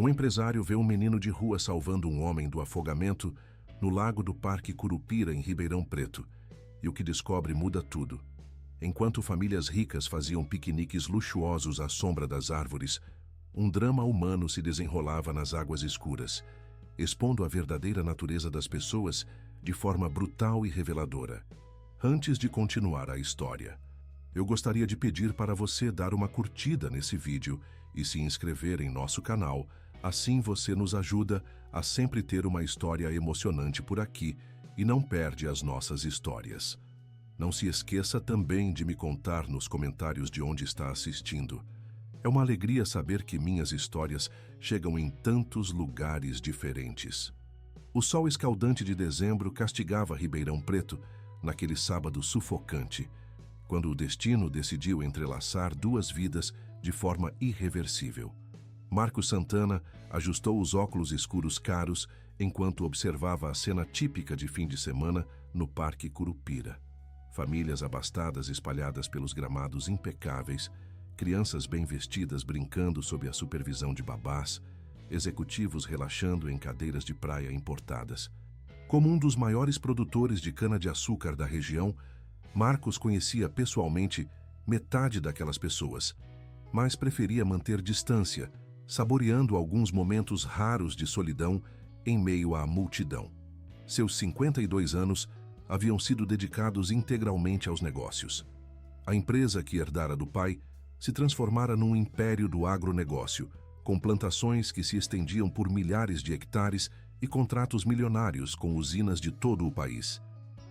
Um empresário vê um menino de rua salvando um homem do afogamento no lago do Parque Curupira, em Ribeirão Preto, e o que descobre muda tudo. Enquanto famílias ricas faziam piqueniques luxuosos à sombra das árvores, um drama humano se desenrolava nas águas escuras, expondo a verdadeira natureza das pessoas de forma brutal e reveladora. Antes de continuar a história, eu gostaria de pedir para você dar uma curtida nesse vídeo e se inscrever em nosso canal. Assim você nos ajuda a sempre ter uma história emocionante por aqui e não perde as nossas histórias. Não se esqueça também de me contar nos comentários de onde está assistindo. É uma alegria saber que minhas histórias chegam em tantos lugares diferentes. O sol escaldante de dezembro castigava Ribeirão Preto naquele sábado sufocante, quando o destino decidiu entrelaçar duas vidas de forma irreversível. Marcos Santana ajustou os óculos escuros caros enquanto observava a cena típica de fim de semana no Parque Curupira. Famílias abastadas espalhadas pelos gramados impecáveis, crianças bem vestidas brincando sob a supervisão de babás, executivos relaxando em cadeiras de praia importadas. Como um dos maiores produtores de cana-de-açúcar da região, Marcos conhecia pessoalmente metade daquelas pessoas, mas preferia manter distância, saboreando alguns momentos raros de solidão em meio à multidão. Seus 52 anos haviam sido dedicados integralmente aos negócios. A empresa que herdara do pai se transformara num império do agronegócio, com plantações que se estendiam por milhares de hectares e contratos milionários com usinas de todo o país.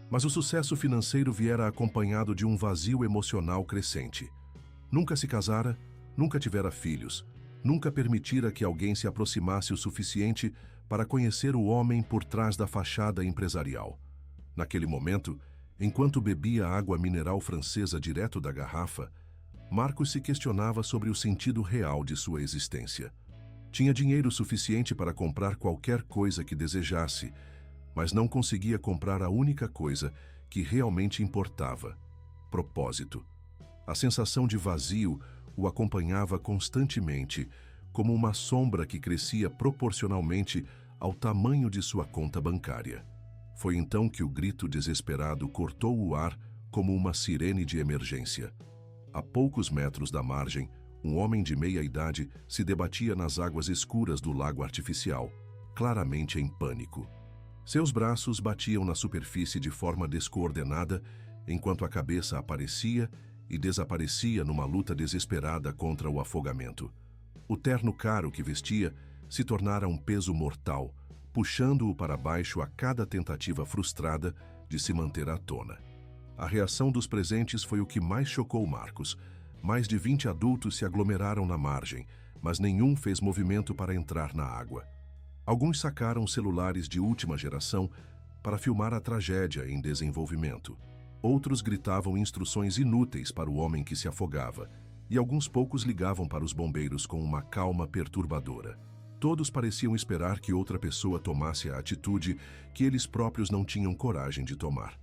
Mas o sucesso financeiro viera acompanhado de um vazio emocional crescente. Nunca se casara, nunca tivera filhos, nunca permitira que alguém se aproximasse o suficiente para conhecer o homem por trás da fachada empresarial. Naquele momento, enquanto bebia água mineral francesa direto da garrafa, Marcos se questionava sobre o sentido real de sua existência. Tinha dinheiro suficiente para comprar qualquer coisa que desejasse, mas não conseguia comprar a única coisa que realmente importava: propósito. A sensação de vazio o acompanhava constantemente, como uma sombra que crescia proporcionalmente ao tamanho de sua conta bancária. Foi então que o grito desesperado cortou o ar como uma sirene de emergência. A poucos metros da margem, um homem de meia idade se debatia nas águas escuras do lago artificial, claramente em pânico. Seus braços batiam na superfície de forma descoordenada, enquanto a cabeça aparecia e desaparecia numa luta desesperada contra o afogamento. O terno caro que vestia se tornara um peso mortal, puxando-o para baixo a cada tentativa frustrada de se manter à tona. A reação dos presentes foi o que mais chocou Marcos. Mais de 20 adultos se aglomeraram na margem, mas nenhum fez movimento para entrar na água. Alguns sacaram celulares de última geração para filmar a tragédia em desenvolvimento. Outros gritavam instruções inúteis para o homem que se afogava, e alguns poucos ligavam para os bombeiros com uma calma perturbadora. Todos pareciam esperar que outra pessoa tomasse a atitude que eles próprios não tinham coragem de tomar.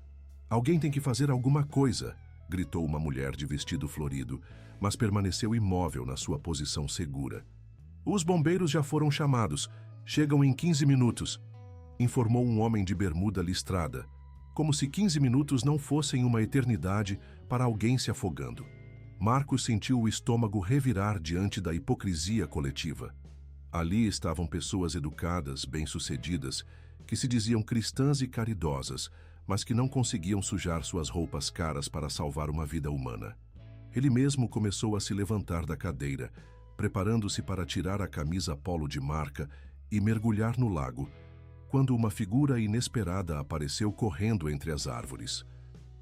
"Alguém tem que fazer alguma coisa", gritou uma mulher de vestido florido, mas permaneceu imóvel na sua posição segura. "Os bombeiros já foram chamados. Chegam em 15 minutos", informou um homem de bermuda listrada, como se 15 minutos não fossem uma eternidade para alguém se afogando. Marcos sentiu o estômago revirar diante da hipocrisia coletiva. Ali estavam pessoas educadas, bem-sucedidas, que se diziam cristãs e caridosas, mas que não conseguiam sujar suas roupas caras para salvar uma vida humana. Ele mesmo começou a se levantar da cadeira, preparando-se para tirar a camisa polo de marca e mergulhar no lago, quando uma figura inesperada apareceu correndo entre as árvores.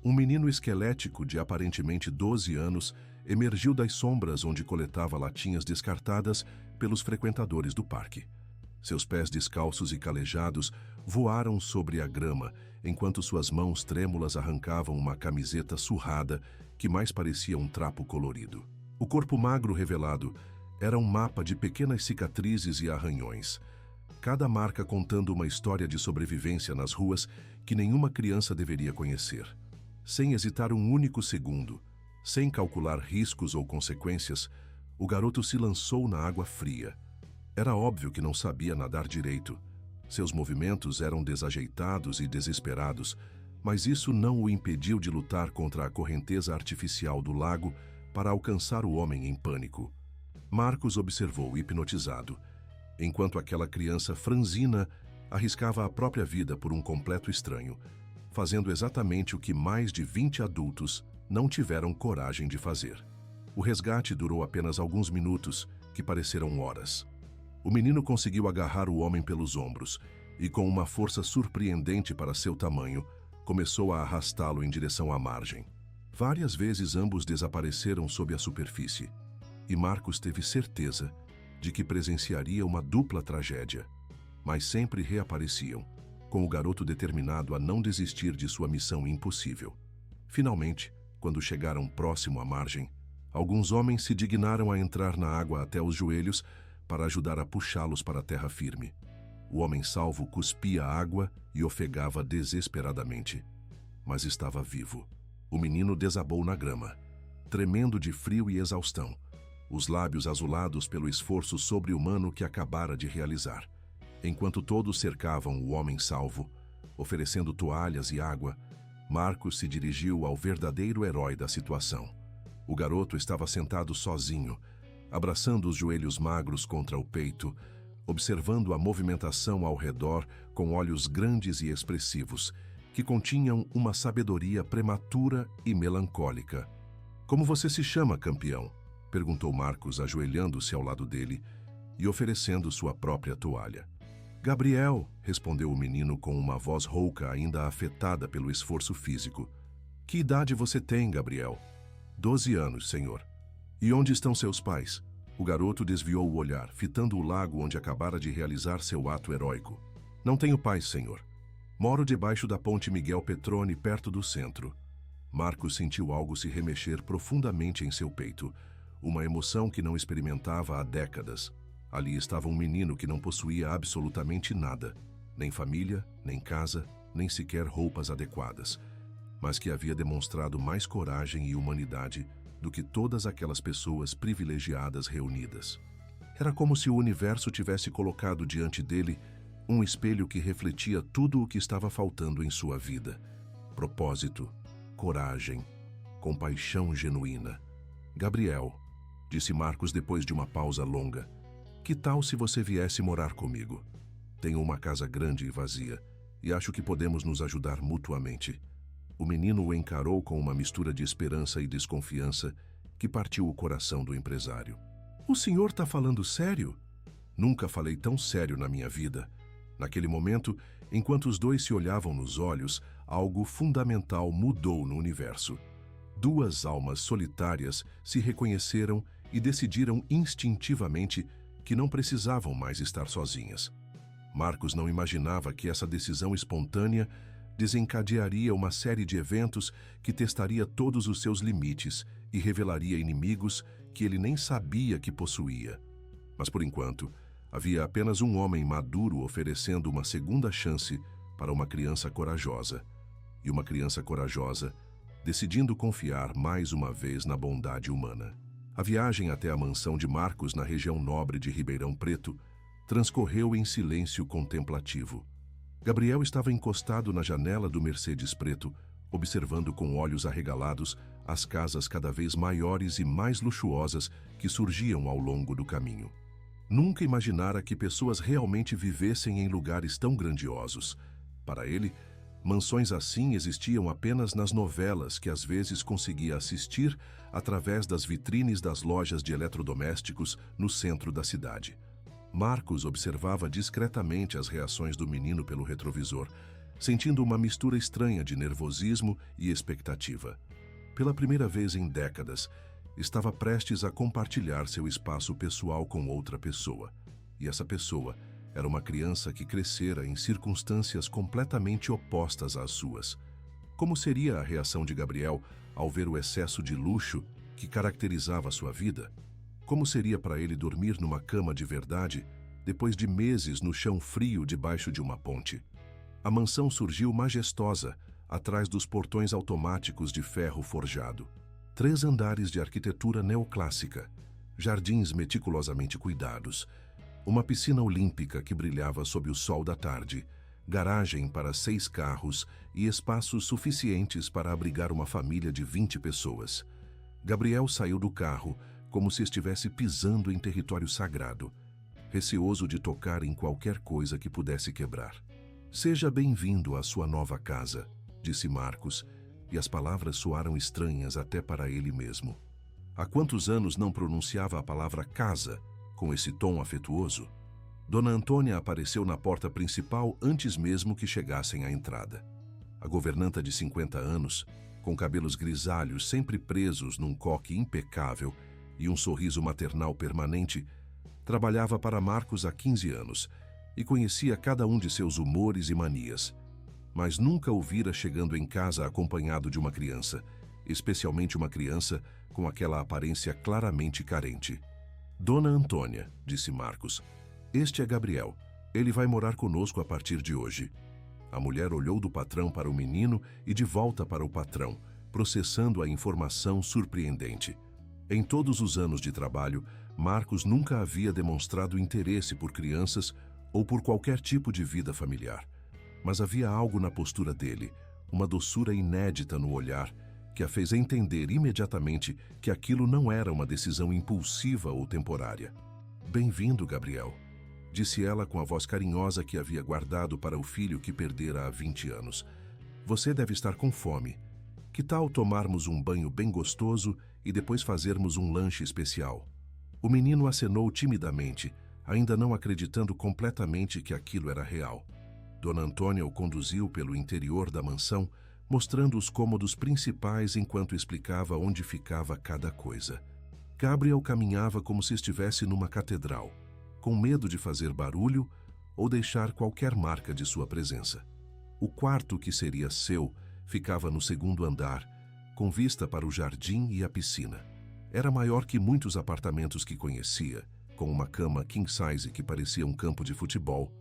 Um menino esquelético de aparentemente 12 anos emergiu das sombras onde coletava latinhas descartadas pelos frequentadores do parque. Seus pés descalços e calejados voaram sobre a grama, enquanto suas mãos trêmulas arrancavam uma camiseta surrada que mais parecia um trapo colorido. O corpo magro revelado era um mapa de pequenas cicatrizes e arranhões, cada marca contando uma história de sobrevivência nas ruas que nenhuma criança deveria conhecer. Sem hesitar um único segundo, sem calcular riscos ou consequências, o garoto se lançou na água fria. Era óbvio que não sabia nadar direito. Seus movimentos eram desajeitados e desesperados, mas isso não o impediu de lutar contra a correnteza artificial do lago para alcançar o homem em pânico. Marcos observou hipnotizado, enquanto aquela criança franzina arriscava a própria vida por um completo estranho, fazendo exatamente o que mais de 20 adultos não tiveram coragem de fazer. O resgate durou apenas alguns minutos, que pareceram horas. O menino conseguiu agarrar o homem pelos ombros e, com uma força surpreendente para seu tamanho, começou a arrastá-lo em direção à margem. Várias vezes ambos desapareceram sob a superfície, e Marcos teve certeza de que presenciaria uma dupla tragédia, mas sempre reapareciam, com o garoto determinado a não desistir de sua missão impossível. Finalmente, quando chegaram próximo à margem, alguns homens se dignaram a entrar na água até os joelhos para ajudar a puxá-los para a terra firme. O homem salvo cuspia água e ofegava desesperadamente, mas estava vivo. O menino desabou na grama, tremendo de frio e exaustão, os lábios azulados pelo esforço sobre-humano que acabara de realizar. Enquanto todos cercavam o homem salvo, oferecendo toalhas e água, Marcos se dirigiu ao verdadeiro herói da situação. O garoto estava sentado sozinho, abraçando os joelhos magros contra o peito, observando a movimentação ao redor com olhos grandes e expressivos, que continham uma sabedoria prematura e melancólica. "Como você se chama, campeão?" perguntou Marcos, ajoelhando-se ao lado dele e oferecendo sua própria toalha. "Gabriel", respondeu o menino com uma voz rouca ainda afetada pelo esforço físico. "Que idade você tem, Gabriel?" 12 anos, senhor." "E onde estão seus pais?" O garoto desviou o olhar, fitando o lago onde acabara de realizar seu ato heróico. "Não tenho pais, senhor. Moro debaixo da ponte Miguel Petroni, perto do centro." Marcos sentiu algo se remexer profundamente em seu peito, uma emoção que não experimentava há décadas. Ali estava um menino que não possuía absolutamente nada, nem família, nem casa, nem sequer roupas adequadas, mas que havia demonstrado mais coragem e humanidade do que todas aquelas pessoas privilegiadas reunidas. Era como se o universo tivesse colocado diante dele um espelho que refletia tudo o que estava faltando em sua vida: propósito, coragem, compaixão genuína. "Gabriel", disse Marcos depois de uma pausa longa, "que tal se você viesse morar comigo? Tenho uma casa grande e vazia, e acho que podemos nos ajudar mutuamente." O menino o encarou com uma mistura de esperança e desconfiança que partiu o coração do empresário. "O senhor está falando sério?" "Nunca falei tão sério na minha vida." Naquele momento, enquanto os dois se olhavam nos olhos, algo fundamental mudou no universo. Duas almas solitárias se reconheceram e decidiram instintivamente que não precisavam mais estar sozinhas. Marcos não imaginava que essa decisão espontânea desencadearia uma série de eventos que testaria todos os seus limites e revelaria inimigos que ele nem sabia que possuía. Mas, por enquanto, havia apenas um homem maduro oferecendo uma segunda chance para uma criança corajosa. E uma criança corajosa decidindo confiar mais uma vez na bondade humana. A viagem até a mansão de Marcos na região nobre de Ribeirão Preto transcorreu em silêncio contemplativo. Gabriel estava encostado na janela do Mercedes preto, observando com olhos arregalados as casas cada vez maiores e mais luxuosas que surgiam ao longo do caminho. Nunca imaginara que pessoas realmente vivessem em lugares tão grandiosos. Para ele, mansões assim existiam apenas nas novelas que às vezes conseguia assistir através das vitrines das lojas de eletrodomésticos no centro da cidade. Marcos observava discretamente as reações do menino pelo retrovisor, sentindo uma mistura estranha de nervosismo e expectativa. Pela primeira vez em décadas, estava prestes a compartilhar seu espaço pessoal com outra pessoa. E essa pessoa era uma criança que crescera em circunstâncias completamente opostas às suas. Como seria a reação de Gabriel ao ver o excesso de luxo que caracterizava sua vida? Como seria para ele dormir numa cama de verdade, depois de meses no chão frio debaixo de uma ponte? A mansão surgiu majestosa, atrás dos portões automáticos de ferro forjado. 3 andares de arquitetura neoclássica, jardins meticulosamente cuidados, Uma piscina olímpica que brilhava sob o sol da tarde, garagem para 6 carros e espaços suficientes para abrigar uma família de 20 pessoas. Gabriel saiu do carro como se estivesse pisando em território sagrado, receoso de tocar em qualquer coisa que pudesse quebrar. "Seja bem-vindo à sua nova casa", disse Marcos, e as palavras soaram estranhas até para ele mesmo. Há quantos anos não pronunciava a palavra casa com esse tom afetuoso? Dona Antônia apareceu na porta principal antes mesmo que chegassem à entrada. A governanta de 50 anos, com cabelos grisalhos sempre presos num coque impecável e um sorriso maternal permanente, trabalhava para Marcos há 15 anos e conhecia cada um de seus humores e manias, mas nunca o vira chegando em casa acompanhado de uma criança, especialmente uma criança com aquela aparência claramente carente. "Dona Antônia", disse Marcos, "este é Gabriel. Ele vai morar conosco a partir de hoje." A mulher olhou do patrão para o menino e de volta para o patrão, processando a informação surpreendente. Em todos os anos de trabalho, Marcos nunca havia demonstrado interesse por crianças ou por qualquer tipo de vida familiar. Mas havia algo na postura dele, uma doçura inédita no olhar, que a fez entender imediatamente que aquilo não era uma decisão impulsiva ou temporária. "Bem-vindo, Gabriel", disse ela com a voz carinhosa que havia guardado para o filho que perdera há 20 anos. "Você deve estar com fome. Que tal tomarmos um banho bem gostoso e depois fazermos um lanche especial?" O menino acenou timidamente, ainda não acreditando completamente que aquilo era real. Dona Antônia o conduziu pelo interior da mansão, mostrando os cômodos principais enquanto explicava onde ficava cada coisa. Gabriel caminhava como se estivesse numa catedral, com medo de fazer barulho ou deixar qualquer marca de sua presença. O quarto que seria seu ficava no 2º andar, com vista para o jardim e a piscina. Era maior que muitos apartamentos que conhecia, com uma cama king size que parecia um campo de futebol,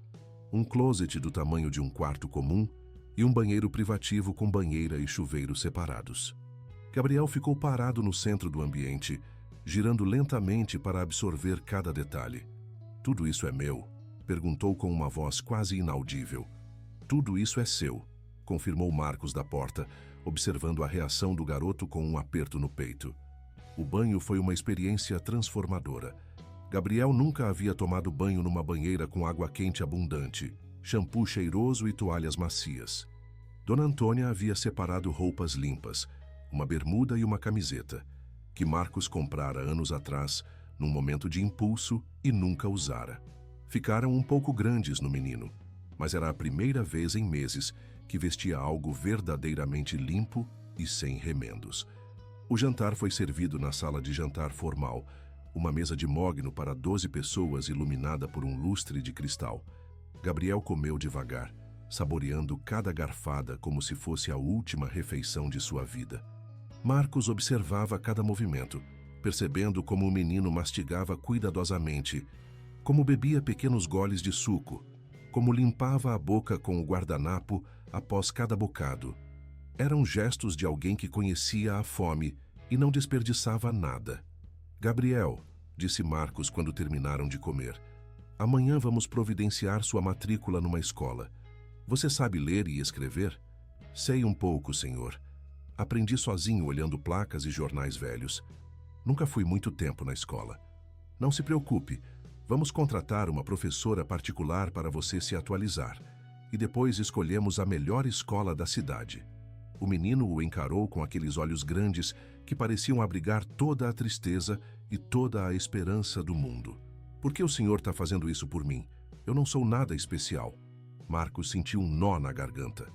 um closet do tamanho de um quarto comum e um banheiro privativo com banheira e chuveiro separados. Gabriel ficou parado no centro do ambiente, girando lentamente para absorver cada detalhe. "Tudo isso é meu?", perguntou com uma voz quase inaudível. "Tudo isso é seu", confirmou Marcos da porta, observando a reação do garoto com um aperto no peito. O banho foi uma experiência transformadora. Gabriel nunca havia tomado banho numa banheira com água quente abundante, shampoo cheiroso e toalhas macias. Dona Antônia havia separado roupas limpas, uma bermuda e uma camiseta, que Marcos comprara anos atrás, num momento de impulso, e nunca usara. Ficaram um pouco grandes no menino, mas era a primeira vez em meses que vestia algo verdadeiramente limpo e sem remendos. O jantar foi servido na sala de jantar formal, uma mesa de mogno para 12 pessoas iluminada por um lustre de cristal. Gabriel comeu devagar, saboreando cada garfada como se fosse a última refeição de sua vida. Marcos observava cada movimento, percebendo como o menino mastigava cuidadosamente, como bebia pequenos goles de suco, como limpava a boca com o guardanapo após cada bocado. Eram gestos de alguém que conhecia a fome e não desperdiçava nada. "Gabriel", disse Marcos quando terminaram de comer, "amanhã vamos providenciar sua matrícula numa escola. Você sabe ler e escrever?" "Sei um pouco, senhor. Aprendi sozinho olhando placas e jornais velhos. Nunca fui muito tempo na escola." "Não se preocupe, vamos contratar uma professora particular para você se atualizar, e depois escolhemos a melhor escola da cidade." O menino o encarou com aqueles olhos grandes que pareciam abrigar toda a tristeza e toda a esperança do mundo. "Por que o senhor está fazendo isso por mim? Eu não sou nada especial." Marcos sentiu um nó na garganta.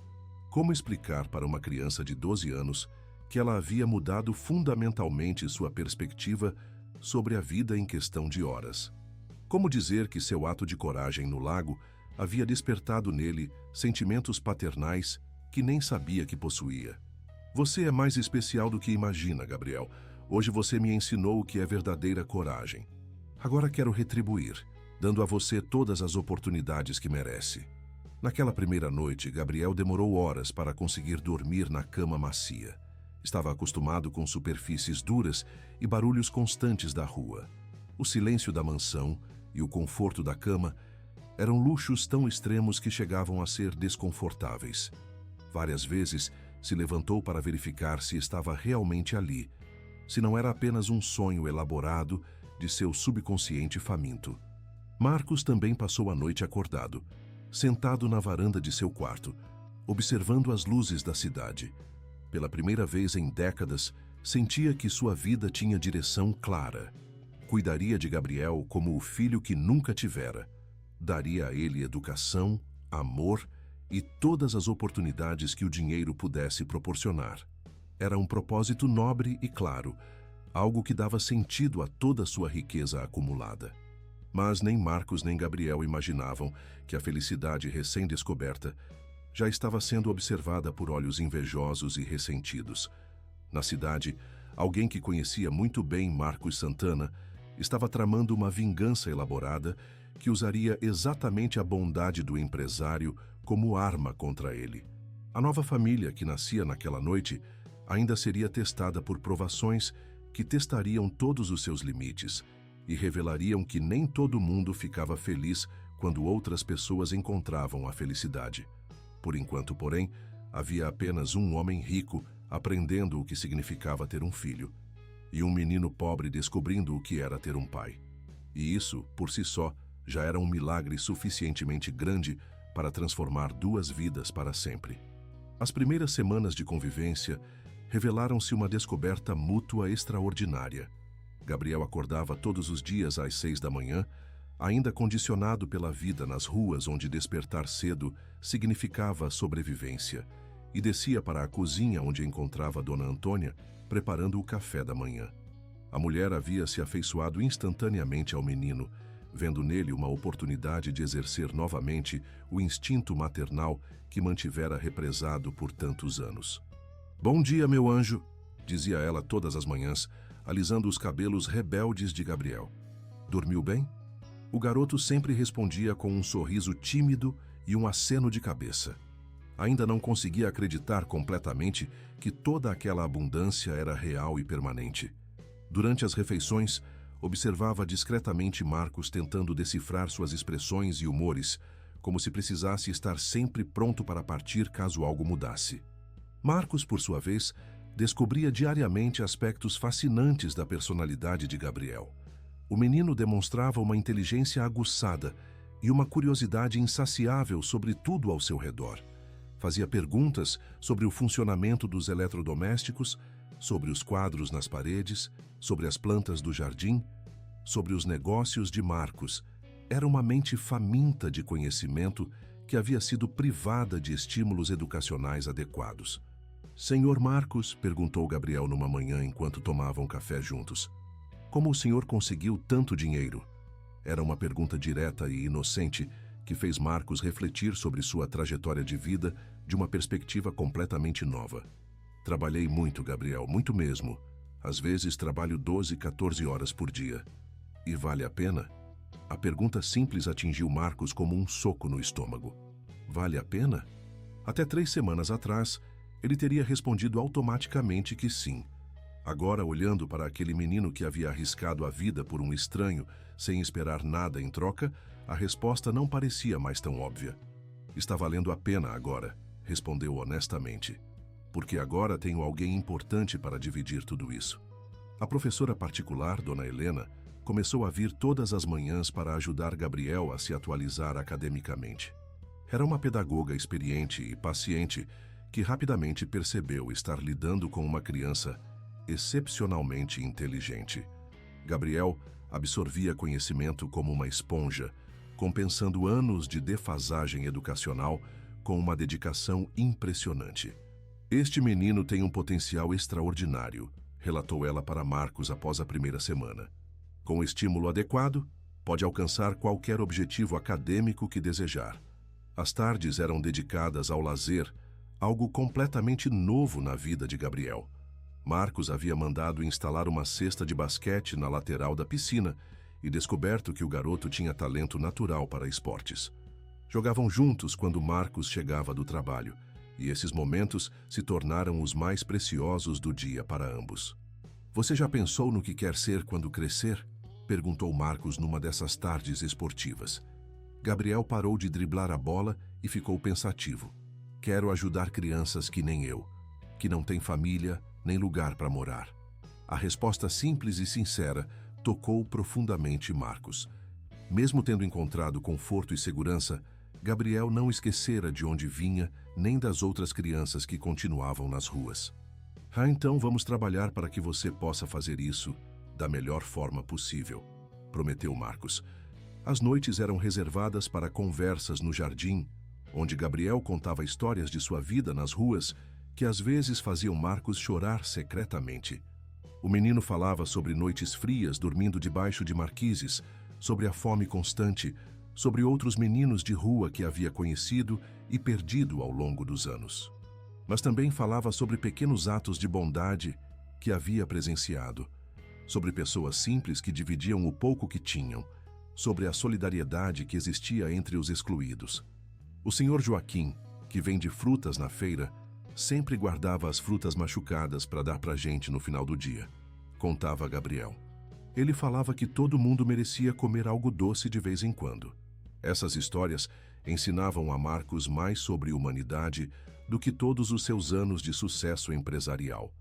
Como explicar para uma criança de 12 anos que ela havia mudado fundamentalmente sua perspectiva sobre a vida em questão de horas? Como dizer que seu ato de coragem no lago havia despertado nele sentimentos paternais que nem sabia que possuía? "Você é mais especial do que imagina, Gabriel. Hoje você me ensinou o que é verdadeira coragem. Agora quero retribuir, dando a você todas as oportunidades que merece." Naquela primeira noite, Gabriel demorou horas para conseguir dormir na cama macia. Estava acostumado com superfícies duras e barulhos constantes da rua. O silêncio da mansão e o conforto da cama eram luxos tão extremos que chegavam a ser desconfortáveis. Várias vezes se levantou para verificar se estava realmente ali, se não era apenas um sonho elaborado de seu subconsciente faminto. Marcos também passou a noite acordado, sentado na varanda de seu quarto, observando as luzes da cidade. Pela primeira vez em décadas, sentia que sua vida tinha direção clara. Cuidaria de Gabriel como o filho que nunca tivera. Daria a ele educação, amor e todas as oportunidades que o dinheiro pudesse proporcionar. Era um propósito nobre e claro, algo que dava sentido a toda a sua riqueza acumulada. Mas nem Marcos nem Gabriel imaginavam que a felicidade recém-descoberta já estava sendo observada por olhos invejosos e ressentidos. Na cidade, alguém que conhecia muito bem Marcos Santana estava tramando uma vingança elaborada que usaria exatamente a bondade do empresário como arma contra ele. A nova família que nascia naquela noite ainda seria testada por provações que testariam todos os seus limites e revelariam que nem todo mundo ficava feliz quando outras pessoas encontravam a felicidade. Por enquanto, porém, havia apenas um homem rico aprendendo o que significava ter um filho, e um menino pobre descobrindo o que era ter um pai. E isso, por si só, já era um milagre suficientemente grande para transformar duas vidas para sempre. As primeiras semanas de convivência revelaram-se uma descoberta mútua extraordinária. Gabriel acordava todos os dias às 6 da manhã, ainda condicionado pela vida nas ruas onde despertar cedo significava sobrevivência, e descia para a cozinha onde encontrava Dona Antônia preparando o café da manhã. A mulher havia se afeiçoado instantaneamente ao menino, vendo nele uma oportunidade de exercer novamente o instinto maternal que mantivera represado por tantos anos. "Bom dia, meu anjo", dizia ela todas as manhãs, alisando os cabelos rebeldes de Gabriel. "Dormiu bem?" O garoto sempre respondia com um sorriso tímido e um aceno de cabeça. Ainda não conseguia acreditar completamente que toda aquela abundância era real e permanente. Durante as refeições, observava discretamente Marcos tentando decifrar suas expressões e humores, como se precisasse estar sempre pronto para partir caso algo mudasse. Marcos, por sua vez, descobria diariamente aspectos fascinantes da personalidade de Gabriel. O menino demonstrava uma inteligência aguçada e uma curiosidade insaciável sobre tudo ao seu redor. Fazia perguntas sobre o funcionamento dos eletrodomésticos, sobre os quadros nas paredes, sobre as plantas do jardim, sobre os negócios de Marcos. Era uma mente faminta de conhecimento que havia sido privada de estímulos educacionais adequados. "Senhor Marcos", perguntou Gabriel numa manhã enquanto tomavam café juntos, "como o senhor conseguiu tanto dinheiro?" Era uma pergunta direta e inocente que fez Marcos refletir sobre sua trajetória de vida de uma perspectiva completamente nova. "Trabalhei muito, Gabriel, muito mesmo. Às vezes trabalho 12, 14 horas por dia. E vale a pena?" A pergunta simples atingiu Marcos como um soco no estômago. Vale a pena? Até 3 semanas atrás, ele teria respondido automaticamente que sim. Agora, olhando para aquele menino que havia arriscado a vida por um estranho, sem esperar nada em troca, a resposta não parecia mais tão óbvia. "Está valendo a pena agora", respondeu honestamente. "Porque agora tenho alguém importante para dividir tudo isso." A professora particular, Dona Helena, começou a vir todas as manhãs para ajudar Gabriel a se atualizar academicamente. Era uma pedagoga experiente e paciente que rapidamente percebeu estar lidando com uma criança excepcionalmente inteligente. Gabriel absorvia conhecimento como uma esponja, compensando anos de defasagem educacional com uma dedicação impressionante. "Este menino tem um potencial extraordinário", relatou ela para Marcos após a primeira semana. "Com o estímulo adequado, pode alcançar qualquer objetivo acadêmico que desejar." As tardes eram dedicadas ao lazer, algo completamente novo na vida de Gabriel. Marcos havia mandado instalar uma cesta de basquete na lateral da piscina e descoberto que o garoto tinha talento natural para esportes. Jogavam juntos quando Marcos chegava do trabalho, e esses momentos se tornaram os mais preciosos do dia para ambos. "Você já pensou no que quer ser quando crescer?" Perguntou Marcos numa dessas tardes esportivas. Gabriel parou de driblar a bola e ficou pensativo. Quero ajudar crianças que nem eu, que não têm família nem lugar para morar. A resposta simples e sincera tocou profundamente Marcos. Mesmo tendo encontrado conforto e segurança, Gabriel não esquecera de onde vinha nem das outras crianças que continuavam nas ruas. Então vamos trabalhar para que você possa fazer isso da melhor forma possível, prometeu Marcos. As noites eram reservadas para conversas no jardim, onde Gabriel contava histórias de sua vida nas ruas que às vezes faziam Marcos chorar secretamente. O menino falava sobre noites frias dormindo debaixo de marquises, sobre a fome constante, sobre outros meninos de rua que havia conhecido e perdido ao longo dos anos. Mas também falava sobre pequenos atos de bondade que havia presenciado, sobre pessoas simples que dividiam o pouco que tinham, sobre a solidariedade que existia entre os excluídos. O senhor Joaquim, que vende frutas na feira, sempre guardava as frutas machucadas para dar para a gente no final do dia, contava Gabriel. Ele falava que todo mundo merecia comer algo doce de vez em quando. Essas histórias ensinavam a Marcos mais sobre humanidade do que todos os seus anos de sucesso empresarial.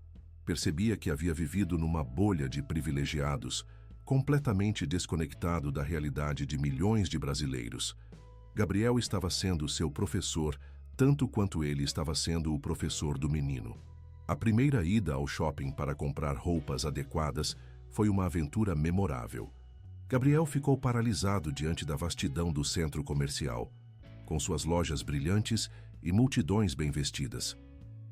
Percebia que havia vivido numa bolha de privilegiados, completamente desconectado da realidade de milhões de brasileiros. Gabriel estava sendo seu professor, tanto quanto ele estava sendo o professor do menino. A primeira ida ao shopping para comprar roupas adequadas foi uma aventura memorável. Gabriel ficou paralisado diante da vastidão do centro comercial, com suas lojas brilhantes e multidões bem vestidas.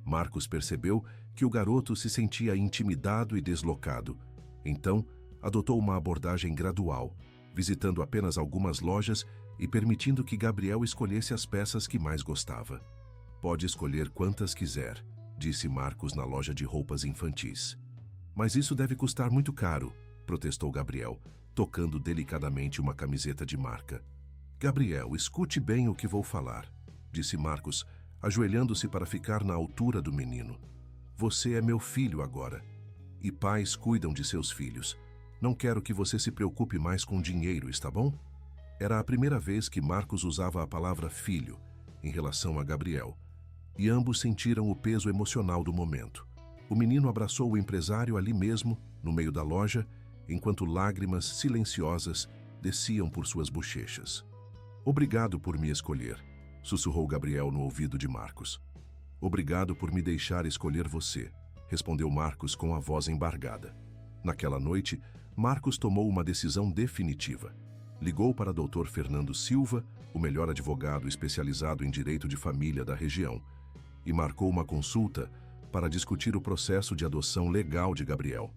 Marcos percebeu que o garoto se sentia intimidado e deslocado. Então, adotou uma abordagem gradual, visitando apenas algumas lojas e permitindo que Gabriel escolhesse as peças que mais gostava. Pode escolher quantas quiser, disse Marcos na loja de roupas infantis. Mas isso deve custar muito caro, protestou Gabriel, tocando delicadamente uma camiseta de marca. Gabriel, escute bem o que vou falar, disse Marcos, ajoelhando-se para ficar na altura do menino. Você é meu filho agora, e pais cuidam de seus filhos. Não quero que você se preocupe mais com dinheiro, está bom? Era a primeira vez que Marcos usava a palavra filho em relação a Gabriel, e ambos sentiram o peso emocional do momento. O menino abraçou o empresário ali mesmo, no meio da loja, enquanto lágrimas silenciosas desciam por suas bochechas. Obrigado por me escolher, sussurrou Gabriel no ouvido de Marcos. Obrigado por me deixar escolher você, respondeu Marcos com a voz embargada. Naquela noite, Marcos tomou uma decisão definitiva. Ligou para Dr. Fernando Silva, o melhor advogado especializado em direito de família da região, e marcou uma consulta para discutir o processo de adoção legal de Gabriel.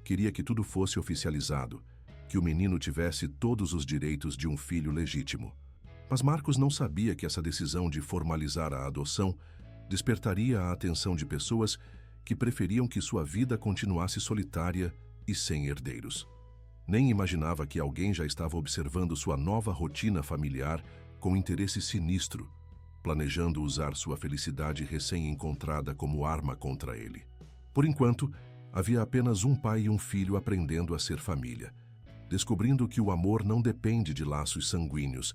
Queria que tudo fosse oficializado, que o menino tivesse todos os direitos de um filho legítimo. Mas Marcos não sabia que essa decisão de formalizar a adoção despertaria a atenção de pessoas que preferiam que sua vida continuasse solitária e sem herdeiros. Nem imaginava que alguém já estava observando sua nova rotina familiar com interesse sinistro, planejando usar sua felicidade recém-encontrada como arma contra ele. Por enquanto, havia apenas um pai e um filho aprendendo a ser família, descobrindo que o amor não depende de laços sanguíneos,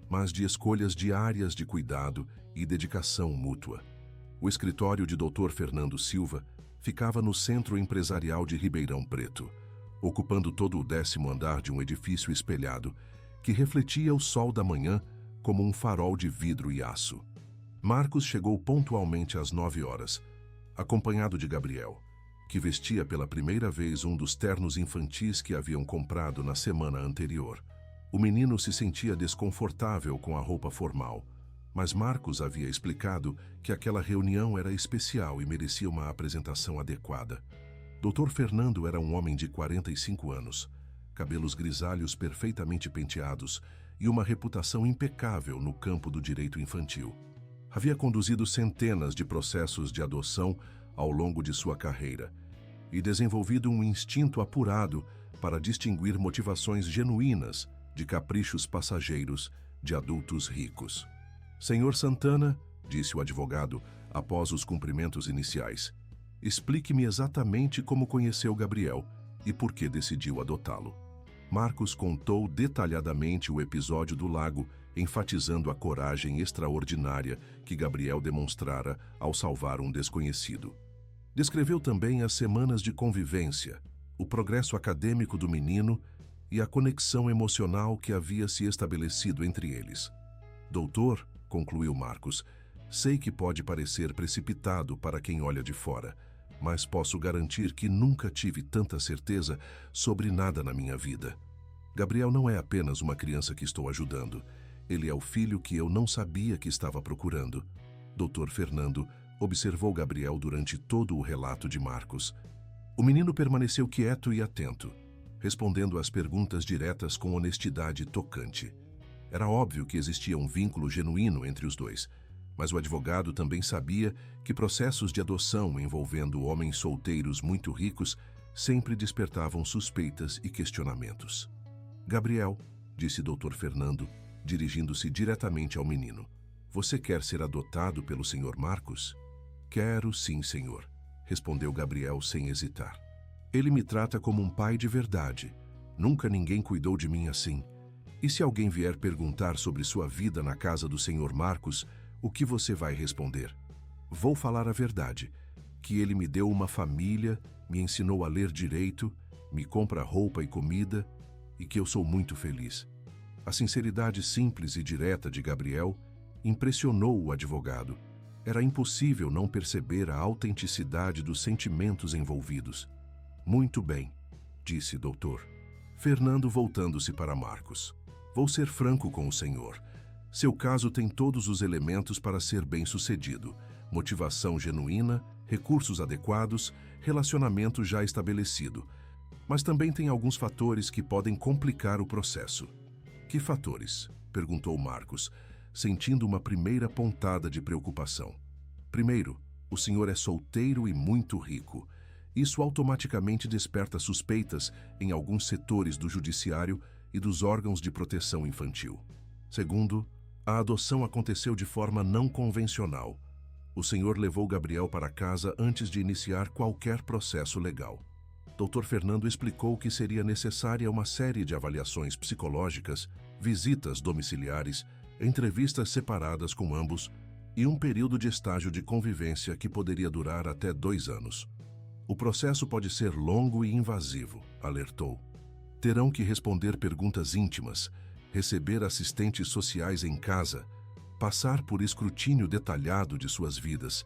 mas de escolhas diárias de cuidado e dedicação mútua. O escritório de Dr. Fernando Silva ficava no centro empresarial de Ribeirão Preto, ocupando todo o 10º andar de um edifício espelhado que refletia o sol da manhã como um farol de vidro e aço. Marcos chegou pontualmente às 9 horas, acompanhado de Gabriel, que vestia pela primeira vez um dos ternos infantis que haviam comprado na semana anterior. O menino se sentia desconfortável com a roupa formal, mas Marcos havia explicado que aquela reunião era especial e merecia uma apresentação adequada. Dr. Fernando era um homem de 45 anos, cabelos grisalhos perfeitamente penteados e uma reputação impecável no campo do direito infantil. Havia conduzido centenas de processos de adoção ao longo de sua carreira e desenvolvido um instinto apurado para distinguir motivações genuínas de caprichos passageiros de adultos ricos. Senhor Santana, disse o advogado após os cumprimentos iniciais, explique-me exatamente como conheceu Gabriel e por que decidiu adotá-lo. Marcos contou detalhadamente o episódio do lago, enfatizando a coragem extraordinária que Gabriel demonstrara ao salvar um desconhecido. Descreveu também as semanas de convivência, o progresso acadêmico do menino e a conexão emocional que havia se estabelecido entre eles. Doutor, concluiu Marcos, sei que pode parecer precipitado para quem olha de fora, mas posso garantir que nunca tive tanta certeza sobre nada na minha vida. Gabriel não é apenas uma criança que estou ajudando. Ele é o filho que eu não sabia que estava procurando. Dr. Fernando observou Gabriel durante todo o relato de Marcos. O menino permaneceu quieto e atento, respondendo às perguntas diretas com honestidade tocante. Era óbvio que existia um vínculo genuíno entre os dois, mas o advogado também sabia que processos de adoção envolvendo homens solteiros muito ricos sempre despertavam suspeitas e questionamentos. Gabriel, disse Dr. Fernando, dirigindo-se diretamente ao menino, você quer ser adotado pelo Sr. Marcos? Quero sim, senhor, respondeu Gabriel sem hesitar. Ele me trata como um pai de verdade. Nunca ninguém cuidou de mim assim. E se alguém vier perguntar sobre sua vida na casa do Sr. Marcos, o que você vai responder? Vou falar a verdade, que ele me deu uma família, me ensinou a ler direito, me compra roupa e comida, e que eu sou muito feliz. A sinceridade simples e direta de Gabriel impressionou o advogado. Era impossível não perceber a autenticidade dos sentimentos envolvidos. Muito bem, disse doutor. Fernando voltando-se para Marcos. Vou ser franco com o senhor. Seu caso tem todos os elementos para ser bem-sucedido. Motivação genuína, recursos adequados, relacionamento já estabelecido. Mas também tem alguns fatores que podem complicar o processo. Que fatores? Perguntou Marcos, sentindo uma primeira pontada de preocupação. Primeiro, o senhor é solteiro e muito rico. Isso automaticamente desperta suspeitas em alguns setores do judiciário e dos órgãos de proteção infantil. Segundo, a adoção aconteceu de forma não convencional. O senhor levou Gabriel para casa antes de iniciar qualquer processo legal. Dr. Fernando explicou que seria necessária uma série de avaliações psicológicas, visitas domiciliares, entrevistas separadas com ambos e um período de estágio de convivência que poderia durar até 2 anos. O processo pode ser longo e invasivo, alertou. Terão que responder perguntas íntimas, receber assistentes sociais em casa, passar por escrutínio detalhado de suas vidas.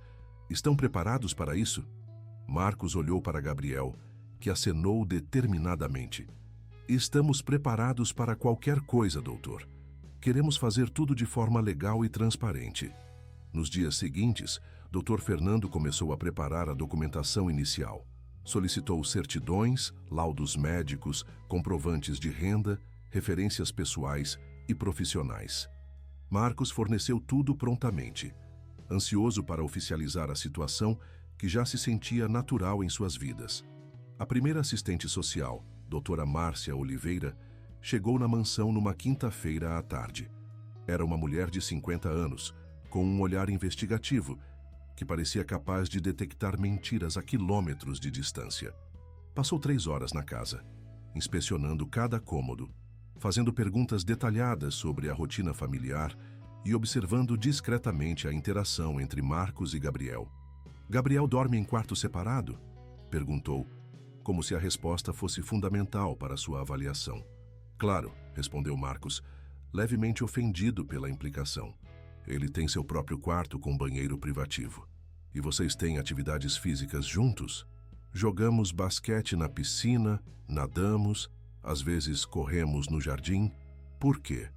Estão preparados para isso? Marcos olhou para Gabriel, que acenou determinadamente. Estamos preparados para qualquer coisa, doutor. Queremos fazer tudo de forma legal e transparente. Nos dias seguintes, Dr. Fernando começou a preparar a documentação inicial. Solicitou certidões, laudos médicos, comprovantes de renda, referências pessoais e profissionais. Marcos forneceu tudo prontamente, ansioso para oficializar a situação que já se sentia natural em suas vidas. A primeira assistente social, doutora Márcia Oliveira, chegou na mansão numa quinta-feira à tarde. Era uma mulher de 50 anos, com um olhar investigativo, que parecia capaz de detectar mentiras a quilômetros de distância. Passou 3 horas na casa, inspecionando cada cômodo, fazendo perguntas detalhadas sobre a rotina familiar e observando discretamente a interação entre Marcos e Gabriel. «Gabriel dorme em quarto separado?» perguntou, como se a resposta fosse fundamental para sua avaliação. «Claro», respondeu Marcos, levemente ofendido pela implicação. «Ele tem seu próprio quarto com banheiro privativo. E vocês têm atividades físicas juntos? Jogamos basquete na piscina, nadamos, às vezes corremos no jardim. Por quê?»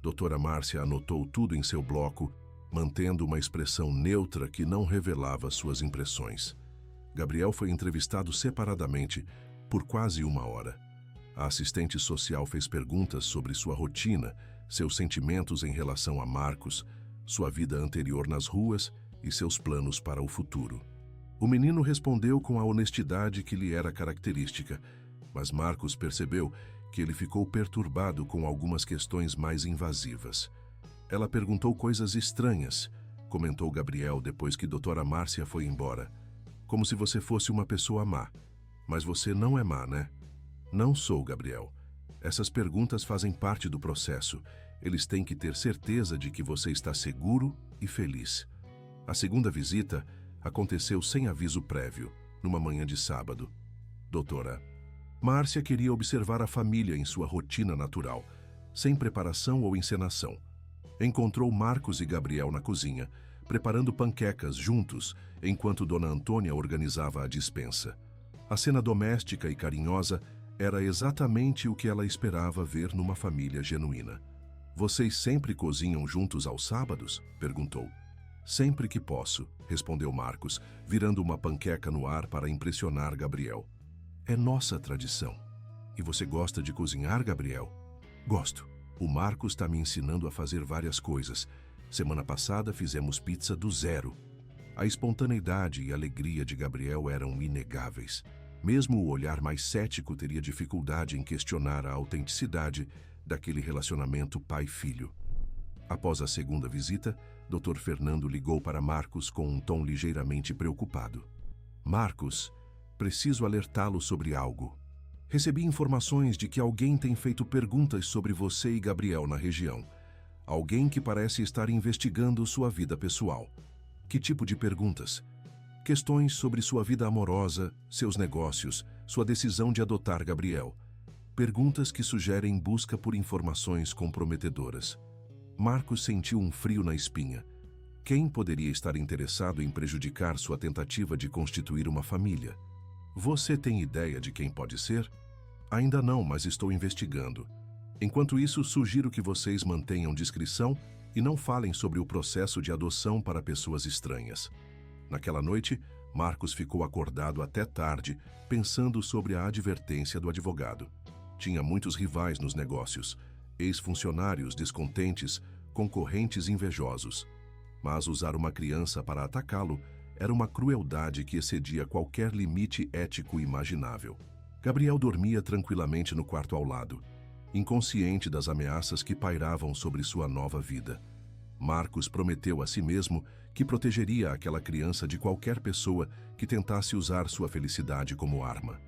Doutora Márcia anotou tudo em seu bloco, mantendo uma expressão neutra que não revelava suas impressões. Gabriel foi entrevistado separadamente por quase 1 hora. A assistente social fez perguntas sobre sua rotina, seus sentimentos em relação a Marcos, sua vida anterior nas ruas e seus planos para o futuro. O menino respondeu com a honestidade que lhe era característica, mas Marcos percebeu que ele ficou perturbado com algumas questões mais invasivas. Ela perguntou coisas estranhas, comentou Gabriel depois que doutora Márcia foi embora. Como se você fosse uma pessoa má. Mas você não é má, né? Não sou, Gabriel. Essas perguntas fazem parte do processo. Eles têm que ter certeza de que você está seguro e feliz. A segunda visita aconteceu sem aviso prévio, numa manhã de sábado. Doutora, Márcia queria observar a família em sua rotina natural, sem preparação ou encenação. Encontrou Marcos e Gabriel na cozinha, preparando panquecas juntos, enquanto Dona Antônia organizava a despensa. A cena doméstica e carinhosa era exatamente o que ela esperava ver numa família genuína. Vocês sempre cozinham juntos aos sábados? Perguntou. Sempre que posso, respondeu Marcos, virando uma panqueca no ar para impressionar Gabriel. É nossa tradição. E você gosta de cozinhar, Gabriel? Gosto. O Marcos está me ensinando a fazer várias coisas. Semana passada fizemos pizza do zero. A espontaneidade e alegria de Gabriel eram inegáveis. Mesmo o olhar mais cético teria dificuldade em questionar a autenticidade daquele relacionamento pai-filho. Após a segunda visita, Dr. Fernando ligou para Marcos com um tom ligeiramente preocupado. Marcos, preciso alertá-lo sobre algo. Recebi informações de que alguém tem feito perguntas sobre você e Gabriel na região. Alguém que parece estar investigando sua vida pessoal. Que tipo de perguntas? Questões sobre sua vida amorosa, seus negócios, sua decisão de adotar Gabriel. Perguntas que sugerem busca por informações comprometedoras. Marcos sentiu um frio na espinha. Quem poderia estar interessado em prejudicar sua tentativa de constituir uma família? Você tem ideia de quem pode ser? Ainda não, mas estou investigando. Enquanto isso, sugiro que vocês mantenham discrição e não falem sobre o processo de adoção para pessoas estranhas. Naquela noite, Marcos ficou acordado até tarde, pensando sobre a advertência do advogado. Tinha muitos rivais nos negócios, ex-funcionários descontentes, concorrentes invejosos. Mas usar uma criança para atacá-lo era uma crueldade que excedia qualquer limite ético imaginável. Gabriel dormia tranquilamente no quarto ao lado, inconsciente das ameaças que pairavam sobre sua nova vida. Marcos prometeu a si mesmo que protegeria aquela criança de qualquer pessoa que tentasse usar sua felicidade como arma.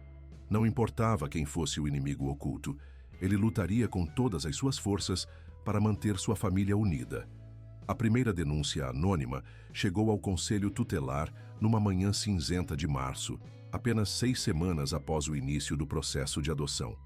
Não importava quem fosse o inimigo oculto, ele lutaria com todas as suas forças para manter sua família unida. A primeira denúncia anônima chegou ao Conselho Tutelar numa manhã cinzenta de março, apenas 6 semanas após o início do processo de adoção.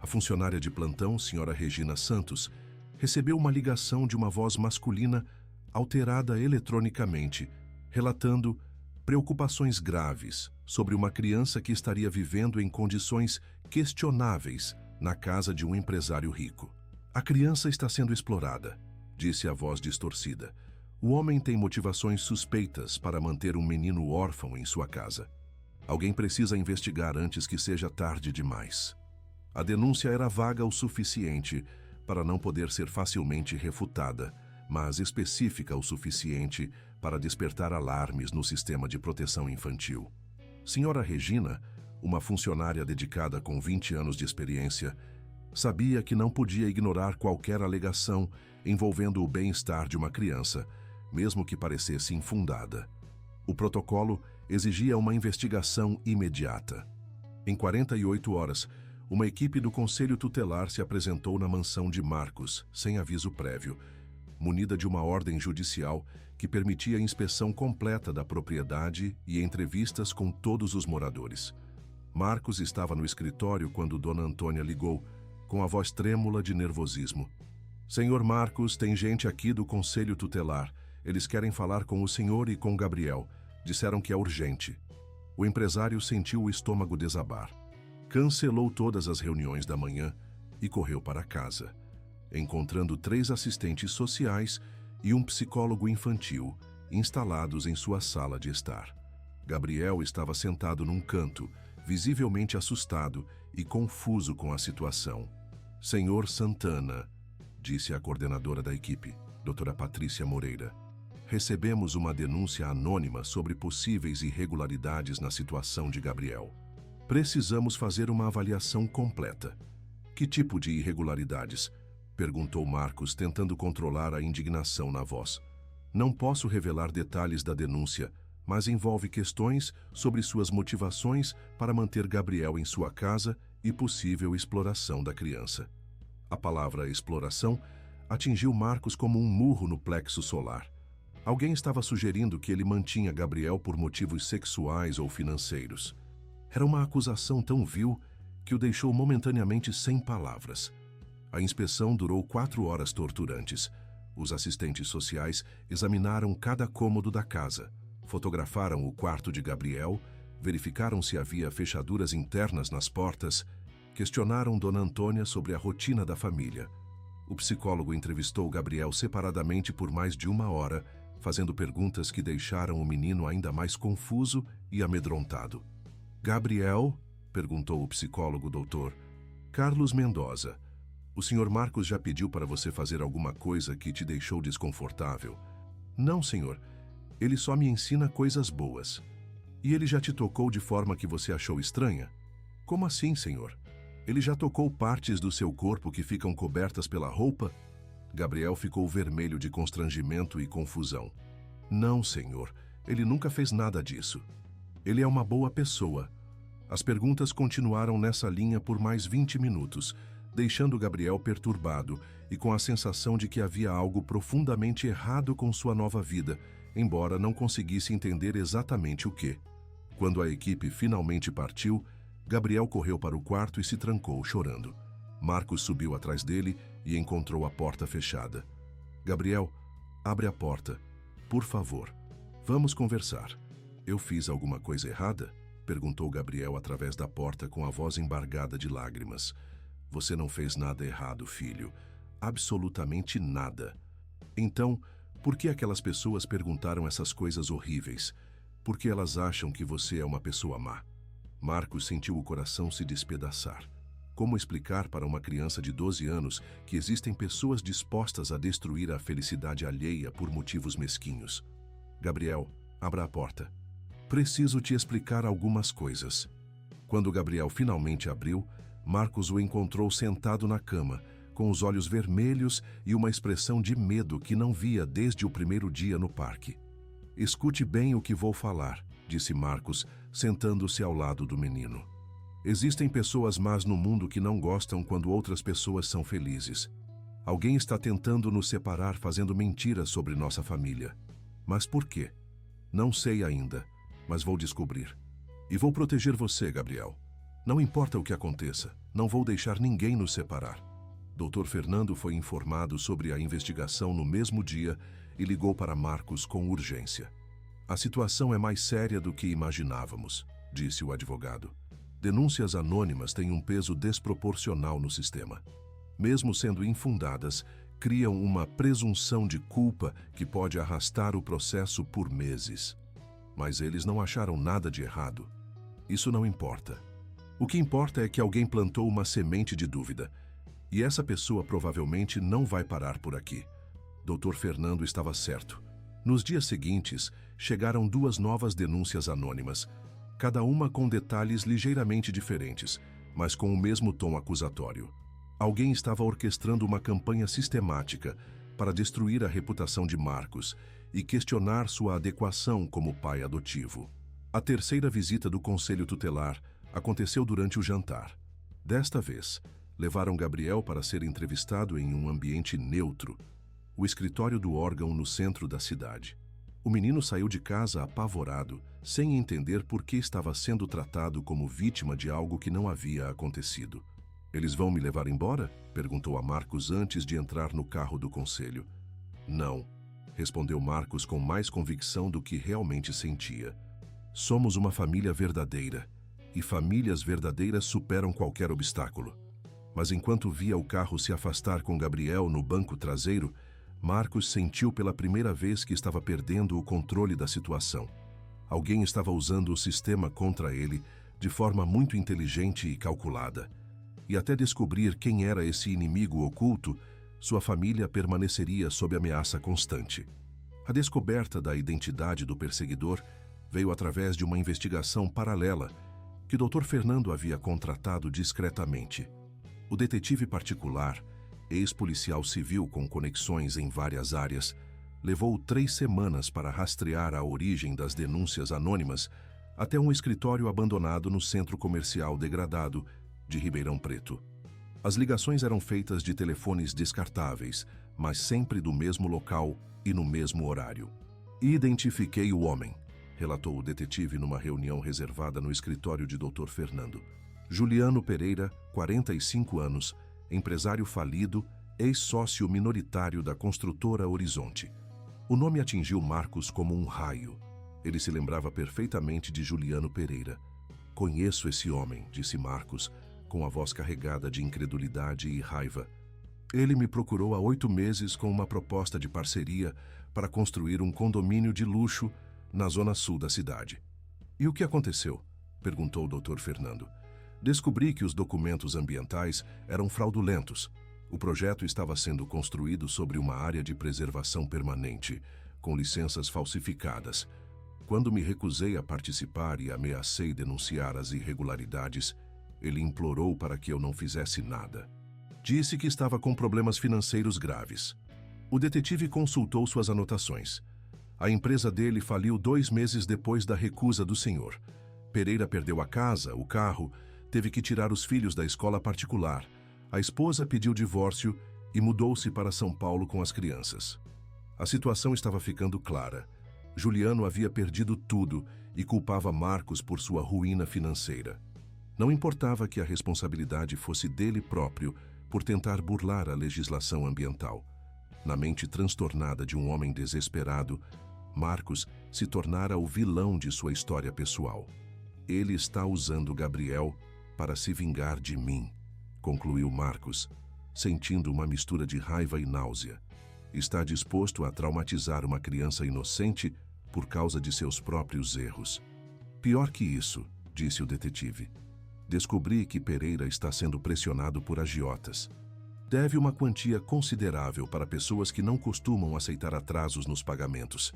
A funcionária de plantão, Sra. Regina Santos, recebeu uma ligação de uma voz masculina alterada eletronicamente, relatando preocupações graves sobre uma criança que estaria vivendo em condições questionáveis na casa de um empresário rico. A criança está sendo explorada, disse a voz distorcida. O homem tem motivações suspeitas para manter um menino órfão em sua casa. Alguém precisa investigar antes que seja tarde demais. A denúncia era vaga o suficiente para não poder ser facilmente refutada, mas específica o suficiente para despertar alarmes no sistema de proteção infantil. Sra. Regina, uma funcionária dedicada com 20 anos de experiência, sabia que não podia ignorar qualquer alegação envolvendo o bem-estar de uma criança, mesmo que parecesse infundada. O protocolo exigia uma investigação imediata. Em 48 horas, uma equipe do Conselho Tutelar se apresentou na mansão de Marcos, sem aviso prévio, munida de uma ordem judicial que permitia a inspeção completa da propriedade e entrevistas com todos os moradores. Marcos estava no escritório quando Dona Antônia ligou, com a voz trêmula de nervosismo. Senhor Marcos, tem gente aqui do Conselho Tutelar. Eles querem falar com o senhor e com Gabriel. Disseram que é urgente. O empresário sentiu o estômago desabar. Cancelou todas as reuniões da manhã e correu para casa, encontrando 3 assistentes sociais e um psicólogo infantil instalados em sua sala de estar. Gabriel estava sentado num canto, visivelmente assustado e confuso com a situação. Senhor Santana, disse a coordenadora da equipe, Dra. Patrícia Moreira, recebemos uma denúncia anônima sobre possíveis irregularidades na situação de Gabriel. Precisamos fazer uma avaliação completa. Que tipo de irregularidades? Perguntou Marcos, tentando controlar a indignação na voz. Não posso revelar detalhes da denúncia, mas envolve questões sobre suas motivações para manter Gabriel em sua casa e possível exploração da criança. A palavra exploração atingiu Marcos como um murro no plexo solar. Alguém estava sugerindo que ele mantinha Gabriel por motivos sexuais ou financeiros. Era uma acusação tão vil que o deixou momentaneamente sem palavras. A inspeção durou 4 horas torturantes. Os assistentes sociais examinaram cada cômodo da casa, fotografaram o quarto de Gabriel, verificaram se havia fechaduras internas nas portas, questionaram Dona Antônia sobre a rotina da família. O psicólogo entrevistou Gabriel separadamente por mais de 1 hora, fazendo perguntas que deixaram o menino ainda mais confuso e amedrontado. Gabriel? Perguntou o psicólogo doutor. Carlos Mendoza. O senhor Marcos já pediu para você fazer alguma coisa que te deixou desconfortável? Não, senhor. Ele só me ensina coisas boas. E ele já te tocou de forma que você achou estranha? Como assim, senhor? Ele já tocou partes do seu corpo que ficam cobertas pela roupa? Gabriel ficou vermelho de constrangimento e confusão. Não, senhor. Ele nunca fez nada disso. Ele é uma boa pessoa. As perguntas continuaram nessa linha por mais 20 minutos, deixando Gabriel perturbado e com a sensação de que havia algo profundamente errado com sua nova vida, embora não conseguisse entender exatamente o que. Quando a equipe finalmente partiu, Gabriel correu para o quarto e se trancou, chorando. Marcos subiu atrás dele e encontrou a porta fechada. Gabriel, abre a porta. Por favor, vamos conversar. Eu fiz alguma coisa errada? Perguntou Gabriel através da porta com a voz embargada de lágrimas. Você não fez nada errado, filho. Absolutamente nada. Então, por que aquelas pessoas perguntaram essas coisas horríveis? Por que elas acham que você é uma pessoa má? Marcos sentiu o coração se despedaçar. Como explicar para uma criança de 12 anos que existem pessoas dispostas a destruir a felicidade alheia por motivos mesquinhos? Gabriel, abra a porta. Preciso te explicar algumas coisas. Quando Gabriel finalmente abriu, Marcos o encontrou sentado na cama, com os olhos vermelhos e uma expressão de medo que não via desde o primeiro dia no parque. Escute bem o que vou falar, disse Marcos, sentando-se ao lado do menino. Existem pessoas más no mundo que não gostam quando outras pessoas são felizes. Alguém está tentando nos separar fazendo mentiras sobre nossa família. Mas por quê? Não sei ainda, mas vou descobrir. E vou proteger você, Gabriel. Não importa o que aconteça, não vou deixar ninguém nos separar. Dr. Fernando foi informado sobre a investigação no mesmo dia e ligou para Marcos com urgência. A situação é mais séria do que imaginávamos, disse o advogado. Denúncias anônimas têm um peso desproporcional no sistema. Mesmo sendo infundadas, criam uma presunção de culpa que pode arrastar o processo por meses. Mas eles não acharam nada de errado. Isso não importa. O que importa é que alguém plantou uma semente de dúvida. E essa pessoa provavelmente não vai parar por aqui. Dr. Fernando estava certo. Nos dias seguintes, chegaram 2 novas denúncias anônimas, cada uma com detalhes ligeiramente diferentes, mas com o mesmo tom acusatório. Alguém estava orquestrando uma campanha sistemática para destruir a reputação de Marcos e questionar sua adequação como pai adotivo. A terceira visita do Conselho Tutelar aconteceu durante o jantar. Desta vez, levaram Gabriel para ser entrevistado em um ambiente neutro, o escritório do órgão no centro da cidade. O menino saiu de casa apavorado, sem entender por que estava sendo tratado como vítima de algo que não havia acontecido. Eles vão me levar embora? Perguntou a Marcos antes de entrar no carro do conselho. Não, respondeu Marcos com mais convicção do que realmente sentia. Somos uma família verdadeira, e famílias verdadeiras superam qualquer obstáculo. Mas enquanto via o carro se afastar com Gabriel no banco traseiro, Marcos sentiu pela primeira vez que estava perdendo o controle da situação. Alguém estava usando o sistema contra ele de forma muito inteligente e calculada. E até descobrir quem era esse inimigo oculto, sua família permaneceria sob ameaça constante. A descoberta da identidade do perseguidor veio através de uma investigação paralela que Dr. Fernando havia contratado discretamente. O detetive particular, ex-policial civil com conexões em várias áreas, levou 3 semanas para rastrear a origem das denúncias anônimas até um escritório abandonado no centro comercial degradado de Ribeirão Preto. As ligações eram feitas de telefones descartáveis, mas sempre do mesmo local e no mesmo horário. Identifiquei o homem, relatou o detetive numa reunião reservada no escritório de Dr. Fernando. Juliano Pereira, 45 anos, empresário falido, ex-sócio minoritário da construtora Horizonte. O nome atingiu Marcos como um raio. Ele se lembrava perfeitamente de Juliano Pereira. Conheço esse homem, disse Marcos, com a voz carregada de incredulidade e raiva. Ele me procurou há 8 meses com uma proposta de parceria para construir um condomínio de luxo na zona sul da cidade. E o que aconteceu? Perguntou o Dr. Fernando. Descobri que os documentos ambientais eram fraudulentos. O projeto estava sendo construído sobre uma área de preservação permanente, com licenças falsificadas. Quando me recusei a participar e ameacei denunciar as irregularidades, ele implorou para que eu não fizesse nada. Disse que estava com problemas financeiros graves. O detetive consultou suas anotações. A empresa dele faliu 2 meses depois da recusa do senhor. Pereira perdeu a casa, o carro, teve que tirar os filhos da escola particular. A esposa pediu divórcio e mudou-se para São Paulo com as crianças. A situação estava ficando clara. Juliano havia perdido tudo e culpava Marcos por sua ruína financeira. Não importava que a responsabilidade fosse dele próprio por tentar burlar a legislação ambiental. Na mente transtornada de um homem desesperado, Marcos se tornara o vilão de sua história pessoal. Ele está usando Gabriel para se vingar de mim, concluiu Marcos, sentindo uma mistura de raiva e náusea. Está disposto a traumatizar uma criança inocente por causa de seus próprios erros. Pior que isso, disse o detetive. Descobri que Pereira está sendo pressionado por agiotas. Deve uma quantia considerável para pessoas que não costumam aceitar atrasos nos pagamentos.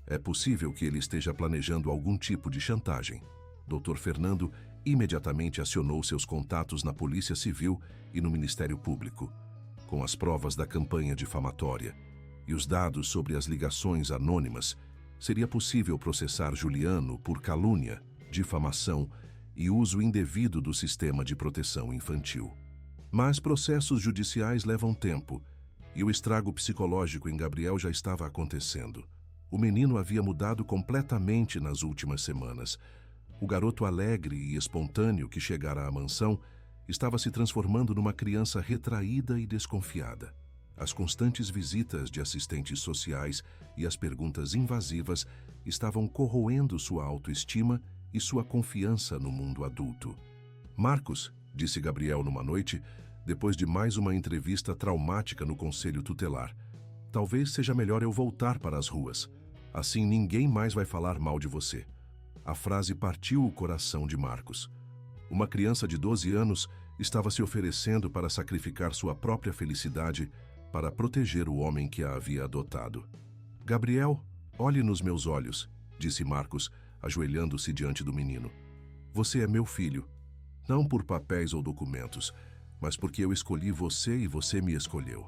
É possível que ele esteja planejando algum tipo de chantagem. Dr. Fernando imediatamente acionou seus contatos na Polícia Civil e no Ministério Público. Com as provas da campanha difamatória e os dados sobre as ligações anônimas, seria possível processar Juliano por calúnia, difamação e uso indevido do sistema de proteção infantil. Mas processos judiciais levam tempo, e o estrago psicológico em Gabriel já estava acontecendo. O menino havia mudado completamente nas últimas semanas. O garoto alegre e espontâneo que chegara à mansão estava se transformando numa criança retraída e desconfiada. As constantes visitas de assistentes sociais e as perguntas invasivas estavam corroendo sua autoestima e sua confiança no mundo adulto. Marcos, disse Gabriel numa noite, depois de mais uma entrevista traumática no conselho tutelar, talvez seja melhor eu voltar para as ruas. Assim ninguém mais vai falar mal de você. A frase partiu o coração de Marcos. Uma criança de 12 anos estava se oferecendo para sacrificar sua própria felicidade para proteger o homem que a havia adotado. Gabriel, olhe nos meus olhos, disse Marcos, ajoelhando-se diante do menino. Você é meu filho, não por papéis ou documentos, mas porque eu escolhi você e você me escolheu.